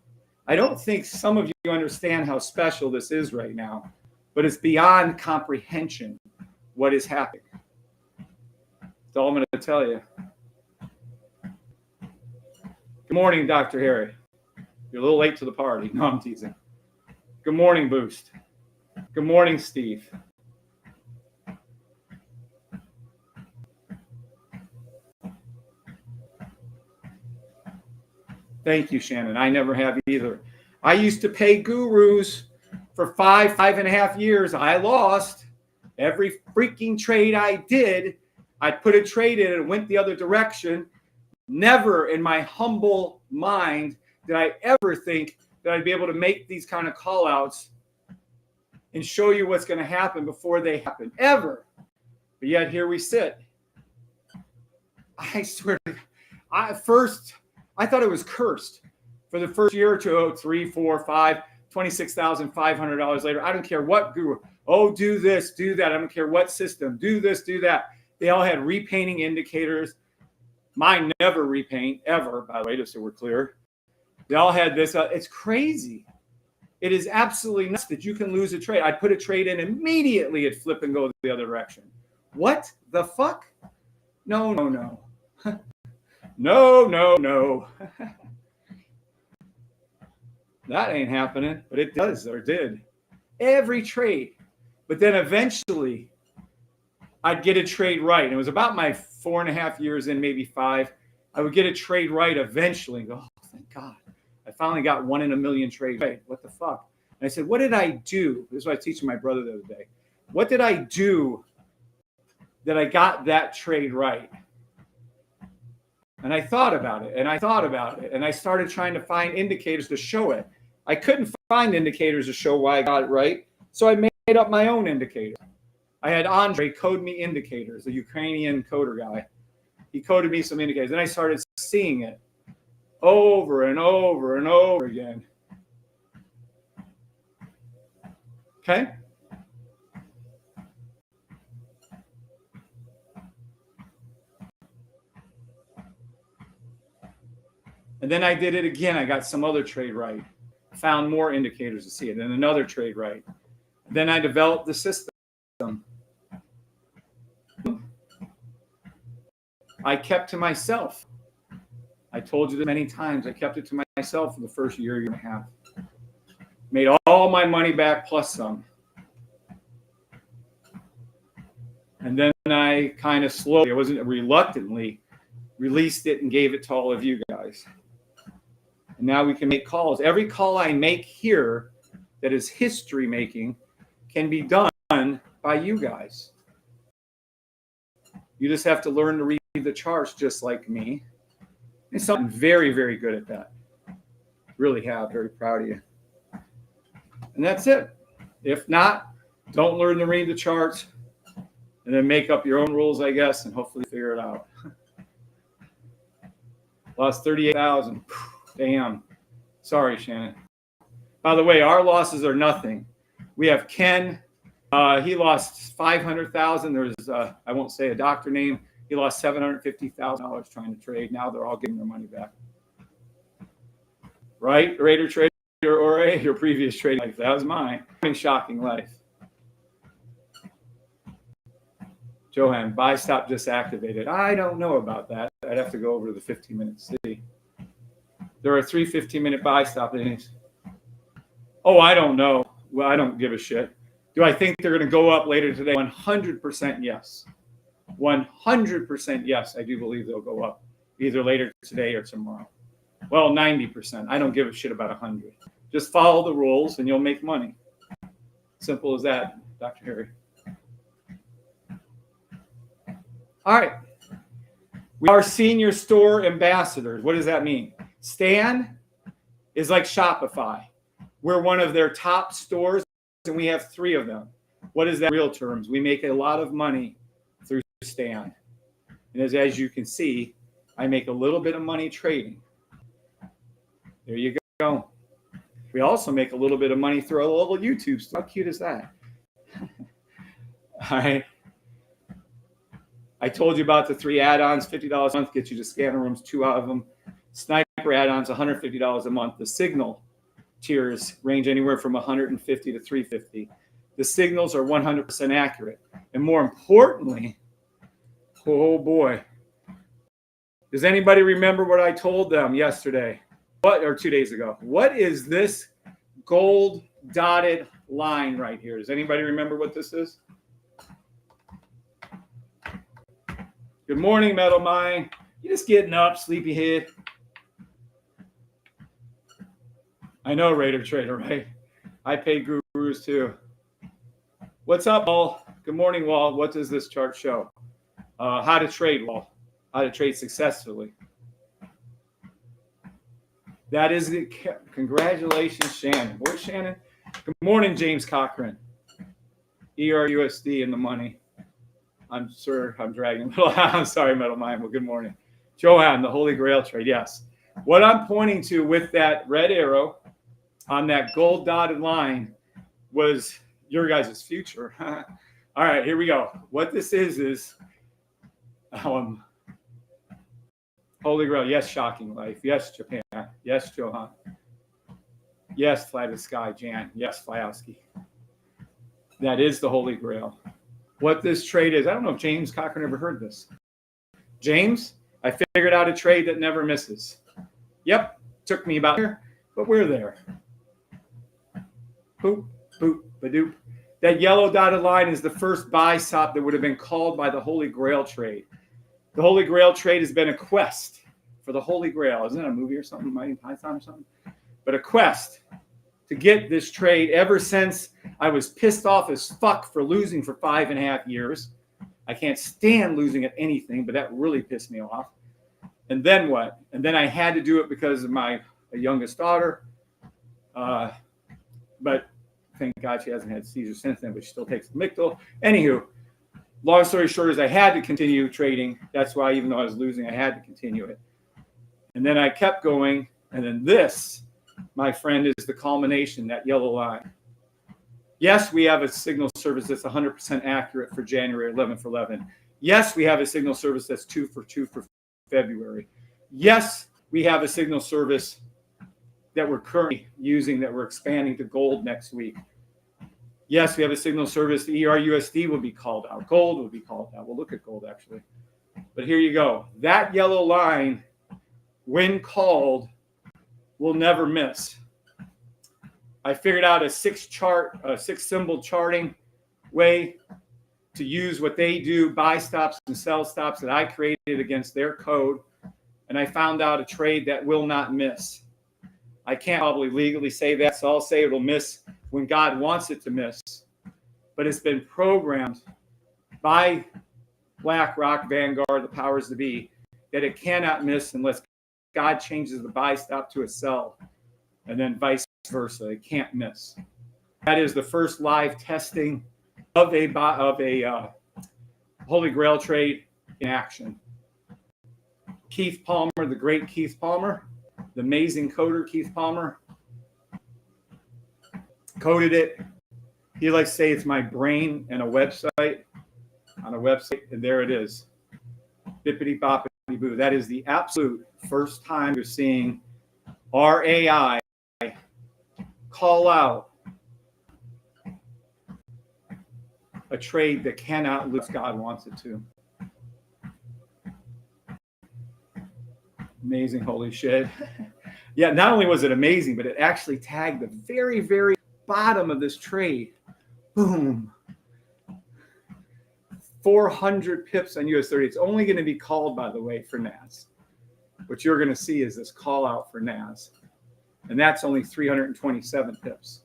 I don't think some of you understand how special this is right now, but it's beyond comprehension what is happening. That's all I'm going to tell you. Good morning, Dr. Harry. You're a little late to the party. No, I'm teasing. Good morning, Boost. Good morning, Steve. Thank you, Shannon. I never have either. I used to pay gurus for 5.5 years. I lost every freaking trade I did. I put a trade in and went the other direction. Never in my humble mind did I ever think that I'd be able to make these kind of call outs and show you what's going to happen before they happen. Ever. But yet here we sit. I swear to God, I thought it was cursed. For the first year or two, 3, 4, 5, $26,500 later. I don't care what guru. Oh, do this, do that. I don't care what system. Do this, do that. They all had repainting indicators. Mine never repaint, ever, by the way, just so we're clear. They all had this. It's crazy. It is absolutely nuts that you can lose a trade. I'd put a trade in immediately, it'd flip and go the other direction. What the fuck? No, no, no. No, no, no. That ain't happening, but it does, or did. Every trade. But then eventually, I'd get a trade right. And it was about my 4.5 years in, maybe 5. I would get a trade right eventually and go, oh, thank God. I finally got 1 in a million trade right. What the fuck? And I said, what did I do? This is what I was teaching my brother the other day. What did I do that I got that trade right? And I thought about it, and I thought about it, and I started trying to find indicators to show it. I couldn't find indicators to show why I got it right, so I made up my own indicator. I had Andre code me indicators, the Ukrainian coder guy. He coded me some indicators. Then I started seeing it over and over and over again. Okay? And then I did it again. I got some other trade right. Found more indicators to see it. Then another trade right. Then I developed the system. I kept to myself. I told you that many times. I kept it to myself for the first year and a half. Made all my money back plus some. And then I kind of slowly, I wasn't reluctantly, released it and gave it to all of you guys. And now we can make calls. Every call I make here that is history making can be done by you guys. You just have to learn to read the charts just like me. And so I'm very, very good at that. Really have. Very proud of you. And that's it. If not, don't learn to read the charts and then make up your own rules, I guess, and hopefully figure it out. Lost 38,000. Damn. Sorry, Shannon. By the way, our losses are nothing. We have Ken. He lost 500,000. There's, I won't say a doctor name. He lost $750,000 trying to trade. Now they're all getting their money back. Right? Raider trader or your previous trading life. That was mine. Shocking life. Johan, buy stop just activated. I don't know about that. I'd have to go over to the 15-minute see. There are 3 15-minute buy stop innings. Oh, I don't know. Well, I don't give a shit. Do I think they're going to go up later today? 100% yes. 100% yes. I do believe they'll go up either later today or tomorrow. Well, 90%. I don't give a shit about 100. Just follow the rules and you'll make money. Simple as that, Dr. Harry. All right. We are senior store ambassadors. What does that mean? Stan is like Shopify. We're one of their top stores, and we have 3 of them. What is that in real terms? We make a lot of money through Stan. And as you can see, I make a little bit of money trading. There you go. We also make a little bit of money through a little YouTube stuff. How cute is that? All right. I told you about the 3 add-ons, $50 a month, get you to scanner rooms, 2 out of them. Sniper add-ons, $150 a month. The signal tiers range anywhere from $150 to $350. The signals are 100% accurate. And more importantly, oh boy, does anybody remember what I told them yesterday? Or 2 days ago? What is this gold dotted line right here? Does anybody remember what this is? Good morning, Metal Mine. You just getting up, sleepyhead. I know, Raider Trader, right? I pay gurus too. What's up, Wall? Good morning, Wall. What does this chart show? How to trade, Wall. How to trade successfully. That is it. Congratulations, Shannon. Where's Shannon? Good morning, James Cochran. ERUSD in the money. I'm sure I'm dragging a little. I'm sorry, Metal Mine. Well, good morning. Johan, the Holy Grail trade. Yes. What I'm pointing to with that red arrow on that gold dotted line was your guys' future. All right, here we go. What this is Holy Grail. Yes, Shocking Life. Yes, Japan. Yes, Johan. Yes, Fly to the Sky, Jan. Yes, Flyowski. That is the Holy Grail. What this trade is, I don't know if James Cochran ever heard this. James, I figured out a trade that never misses. Yep, took me about here, but we're there. Boop, boop, badoop. That yellow dotted line is the first buy stop that would have been called by the Holy Grail trade. The Holy Grail trade has been a quest for the Holy Grail. Isn't it a movie or something, Mighty Python or something? But a quest to get this trade ever since I was pissed off as fuck for losing for 5.5 years. I can't stand losing at anything, but that really pissed me off. And then what? And then I had to do it because of my youngest daughter. But thank God she hasn't had seizures since then, but she still takes the Mictal. Anywho, long story short is I had to continue trading. That's why even though I was losing, I had to continue it. And then I kept going. And then this, my friend, is the culmination, that yellow line. Yes, we have a signal service that's 100% accurate for January 11 for 11. Yes, we have a signal service that's 2 for 2 for February. Yes, we have a signal service that we're currently using that we're expanding to gold next week. Yes, we have a signal service. The ERUSD will be called out. Gold will be called out. We'll look at gold, actually. But here you go. That yellow line, when called, will never miss. I figured out a 6-symbol charting way to use what they do, buy stops and sell stops that I created against their code. And I found out a trade that will not miss. I can't probably legally say that, so I'll say it'll miss when God wants it to miss. But it's been programmed by BlackRock, Vanguard, the powers that be, that it cannot miss unless God changes the buy stop to a sell, and then vice versa. It can't miss. That is the first live testing of a Holy Grail trade in action. Keith Palmer, the great Keith Palmer, the amazing coder Keith Palmer, coded it. He likes to say it's my brain and a website, on a website, and there it is. Bippity boppity boo. That is the absolute first time you're seeing our AI call out a trade that cannot lose. God wants it to. Amazing, holy shit. Yeah, not only was it amazing, but it actually tagged the very, very bottom of this trade. Boom. 400 pips on US 30. It's only going to be called, by the way, for NAS. What you're going to see is this call out for NAS. And that's only 327 pips.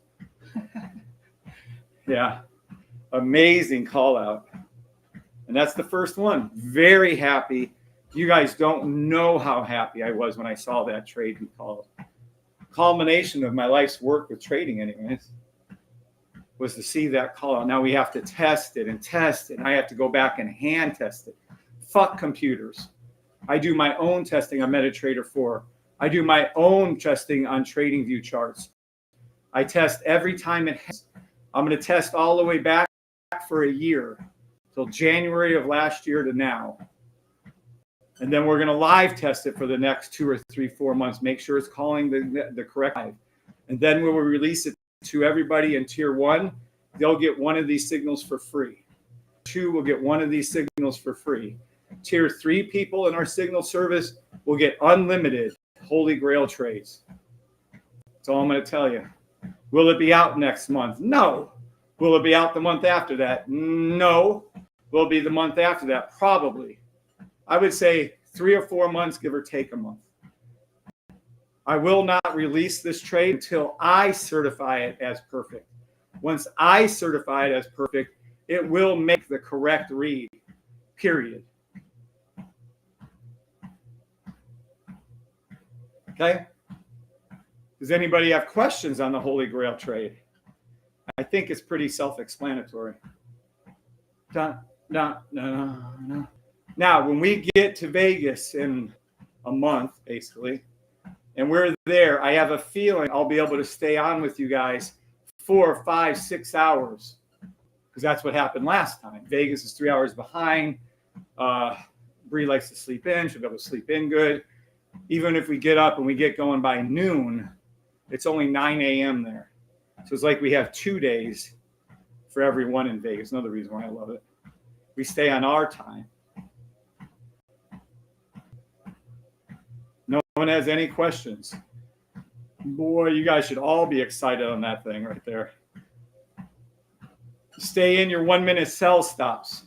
Yeah. Amazing call out. And that's the first one. Very happy. You guys don't know how happy I was when I saw that trade be called. Culmination of my life's work with trading, anyways, was to see that call out. Now we have to test it, and I have to go back and hand test it. Fuck computers. I do my own testing on MetaTrader 4. I do my own testing on TradingView charts. I test every time it has. I'm going to test all the way back for a year, till January of last year to now. And then we're going to live test it for the next 2 or 3, 4 months. Make sure it's calling the correct live. And then we will release it to everybody in tier 1. They'll get one of these signals for free. 2 will get one of these signals for free. Tier 3 people in our signal service will get unlimited Holy Grail trades. That's all I'm going to tell you. Will it be out next month? No. Will it be out the month after that? No. Will it be the month after that? Probably. I would say 3 or 4 months, give or take a month. I will not release this trade until I certify it as perfect. Once I certify it as perfect, it will make the correct read, period. Okay? Does anybody have questions on the Holy Grail trade? I think it's pretty self-explanatory. No. Now, when we get to Vegas in a month, basically, and we're there, I have a feeling I'll be able to stay on with you guys 4, 5, 6 hours, because that's what happened last time. Vegas is 3 hours behind. Bree likes to sleep in. She'll be able to sleep in good. Even if we get up and we get going by noon, It's only 9 a.m. there. So it's like we have 2 days for everyone in Vegas. Another reason why I love it. We stay on our time. No one has any questions. Boy, you guys should all be excited on that thing right there. Stay in your 1 minute sell stops.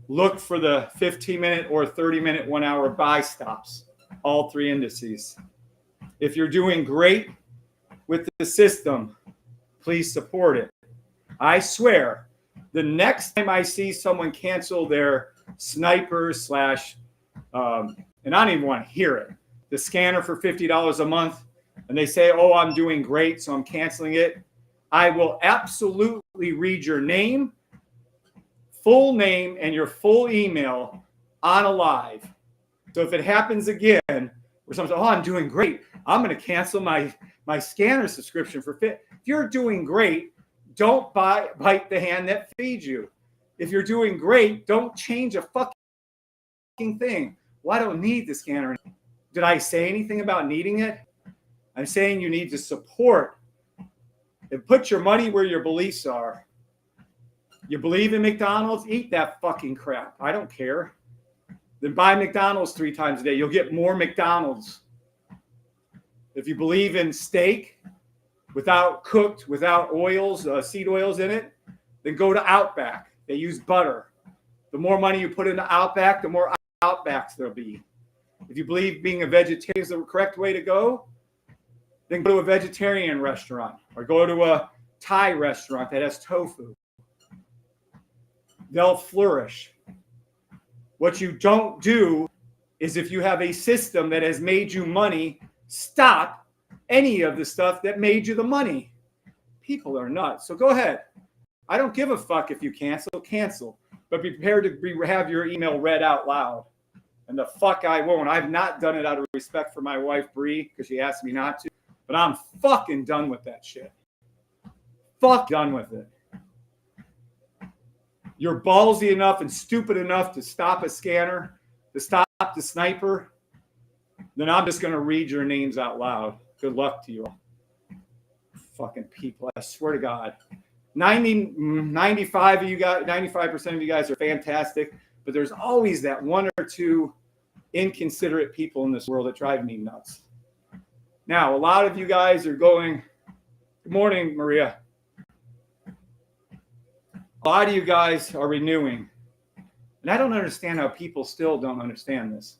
Look for the 15-minute or 30-minute 1 hour buy stops, all three indices. If you're doing great with the system, please support it. I swear, the next time I see someone cancel their sniper slash, and I don't even want to hear it, the scanner for $50 a month, and they say, oh, I'm doing great, so I'm canceling it, I will absolutely read your name, full name, and your full email on a live. So if it happens again, where someone says, oh, I'm doing great, I'm going to cancel my scanner subscription for fit. If you're doing great, don't bite the hand that feeds you. If you're doing great, don't change a fucking thing. Well, I don't need the scanner. Did I say anything about needing it? I'm saying you need to support and put your money where your beliefs are. You believe in McDonald's? Eat that fucking crap. I don't care. Then buy McDonald's 3 times a day. You'll get more McDonald's. If you believe in steak, without cooked, without oils, seed oils in it, then go to Outback. They use butter. The more money you put into Outback, the more Outbacks there'll be. If you believe being a vegetarian is the correct way to go, then go to a vegetarian restaurant or go to a Thai restaurant that has tofu. They'll flourish. What you don't do is, if you have a system that has made you money, stop any of the stuff that made you the money. People are nuts. So go ahead. I don't give a fuck if you cancel. But be prepared to have your email read out loud. And the fuck I won't. I've not done it out of respect for my wife, Bree, because she asked me not to. But I'm fucking done with that shit. Fuck done with it. You're ballsy enough and stupid enough to stop a scanner, to stop the sniper, then I'm just going to read your names out loud. Good luck to you all. Fucking people, I swear to God. 95 of you guys, 95% of you guys are fantastic, but there's always that 1 or 2 inconsiderate people in this world that drive me nuts. Now, a lot of you guys are going, good morning, Maria. A lot of you guys are renewing. And I don't understand how people still don't understand this.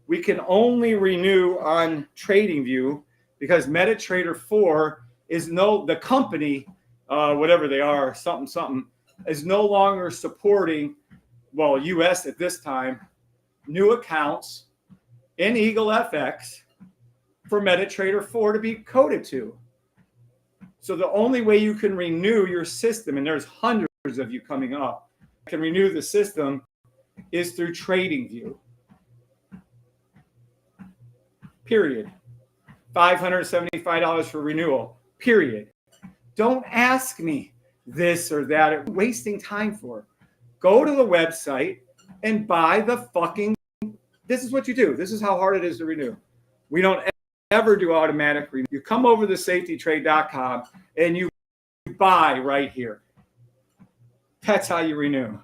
We can only renew on TradingView because MetaTrader 4 is the company, whatever they are, something, is no longer supporting, well, US at this time, new accounts in Eagle FX for MetaTrader 4 to be coded to. So the only way you can renew your system, and there's hundreds of you coming up, can renew the system is through TradingView. Period. $575 for renewal. Period. Don't ask me this or that. You're wasting time for it. Go to the website and buy the fucking. This is what you do. This is how hard it is to renew. We don't ever do automatic renew. You come over to safetytrade.com and you buy right here. That's how you renew.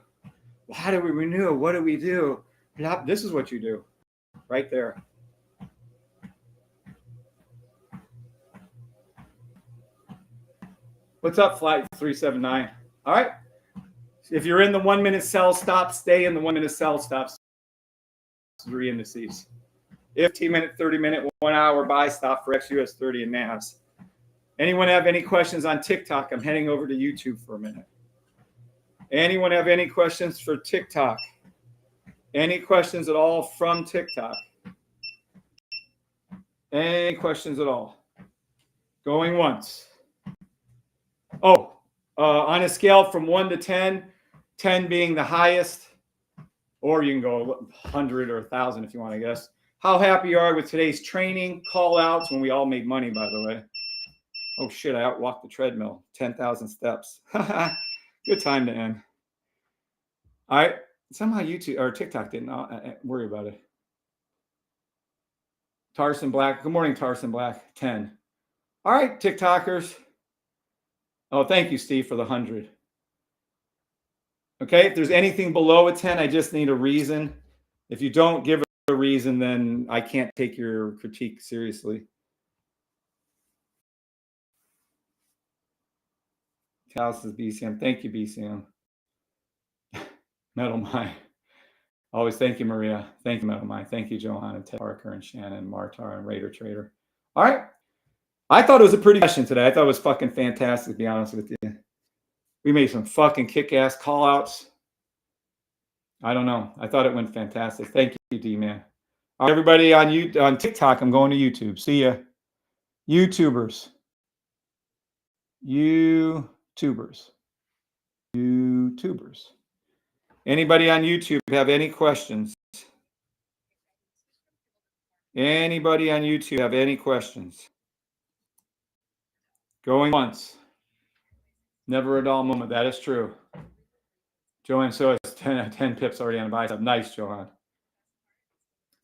How do we renew? What do we do? This is what you do right there. What's up, Flight 379? All right. If you're in the 1 minute sell stop, stay in the 1 minute sell stops. 3 indices. 15-minute, 30-minute, 1 hour buy stop for XUS 30 and NAVs. Anyone have any questions on TikTok? I'm heading over to YouTube for a minute. Anyone have any questions for TikTok? Any questions at all from TikTok? Any questions at all? Going once. Oh, on a scale from 1 to 10, 10 being the highest, or you can go 100 or 1,000 if you want to guess. How happy you are with today's training, call outs, when we all made money, by the way. Oh shit, I outwalked the treadmill, 10,000 steps. Good time to end. All right, somehow YouTube or TikTok didn't worry about it. Tarson Black. Good morning, Tarson Black. 10. All right, TikTokers. Oh, thank you, Steve, for the 100. Okay, if there's anything below a 10, I just need a reason. If you don't give a reason, then I can't take your critique seriously. Talis says BCM. Thank you, BCM. Metal Mine. Always thank you, Maria. Thank you, Metal Mine. Thank you, Johan and Ted Parker and Shannon, Martar and Raider Trader. All right. I thought it was a pretty session today. I thought it was fucking fantastic, to be honest with you. We made some fucking kick-ass call-outs. I don't know. I thought it went fantastic. Thank you, D-Man. All right, everybody on TikTok, I'm going to YouTube. See ya. YouTubers. Anybody on YouTube have any questions? Anybody on YouTube have any questions? Going once. Never a dull moment. That is true. Joanne, so it's 10 pips already on the buy side. Nice, Johan.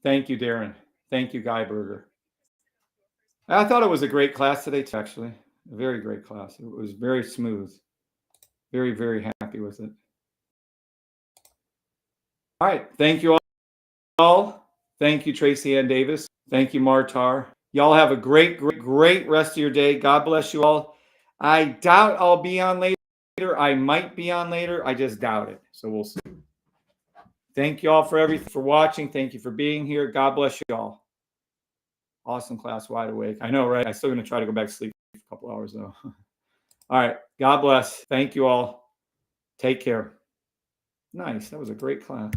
Thank you, Darren. Thank you, Guy Berger. I thought it was a great class today, too, actually. A very great class. It was very smooth. Very, very happy with it. All right. Thank you all. Thank you, Tracy Ann Davis. Thank you, Martar. Y'all have a great, great, great rest of your day. God bless you all. I doubt I'll be on later. I might be on later. I just doubt it. So we'll see. Thank you all for everything, for watching. Thank you for being here. God bless you all. Awesome class, wide awake. I know, right? I'm still going to try to go back to sleep for a couple hours, though. All right. God bless. Thank you all. Take care. Nice. That was a great class.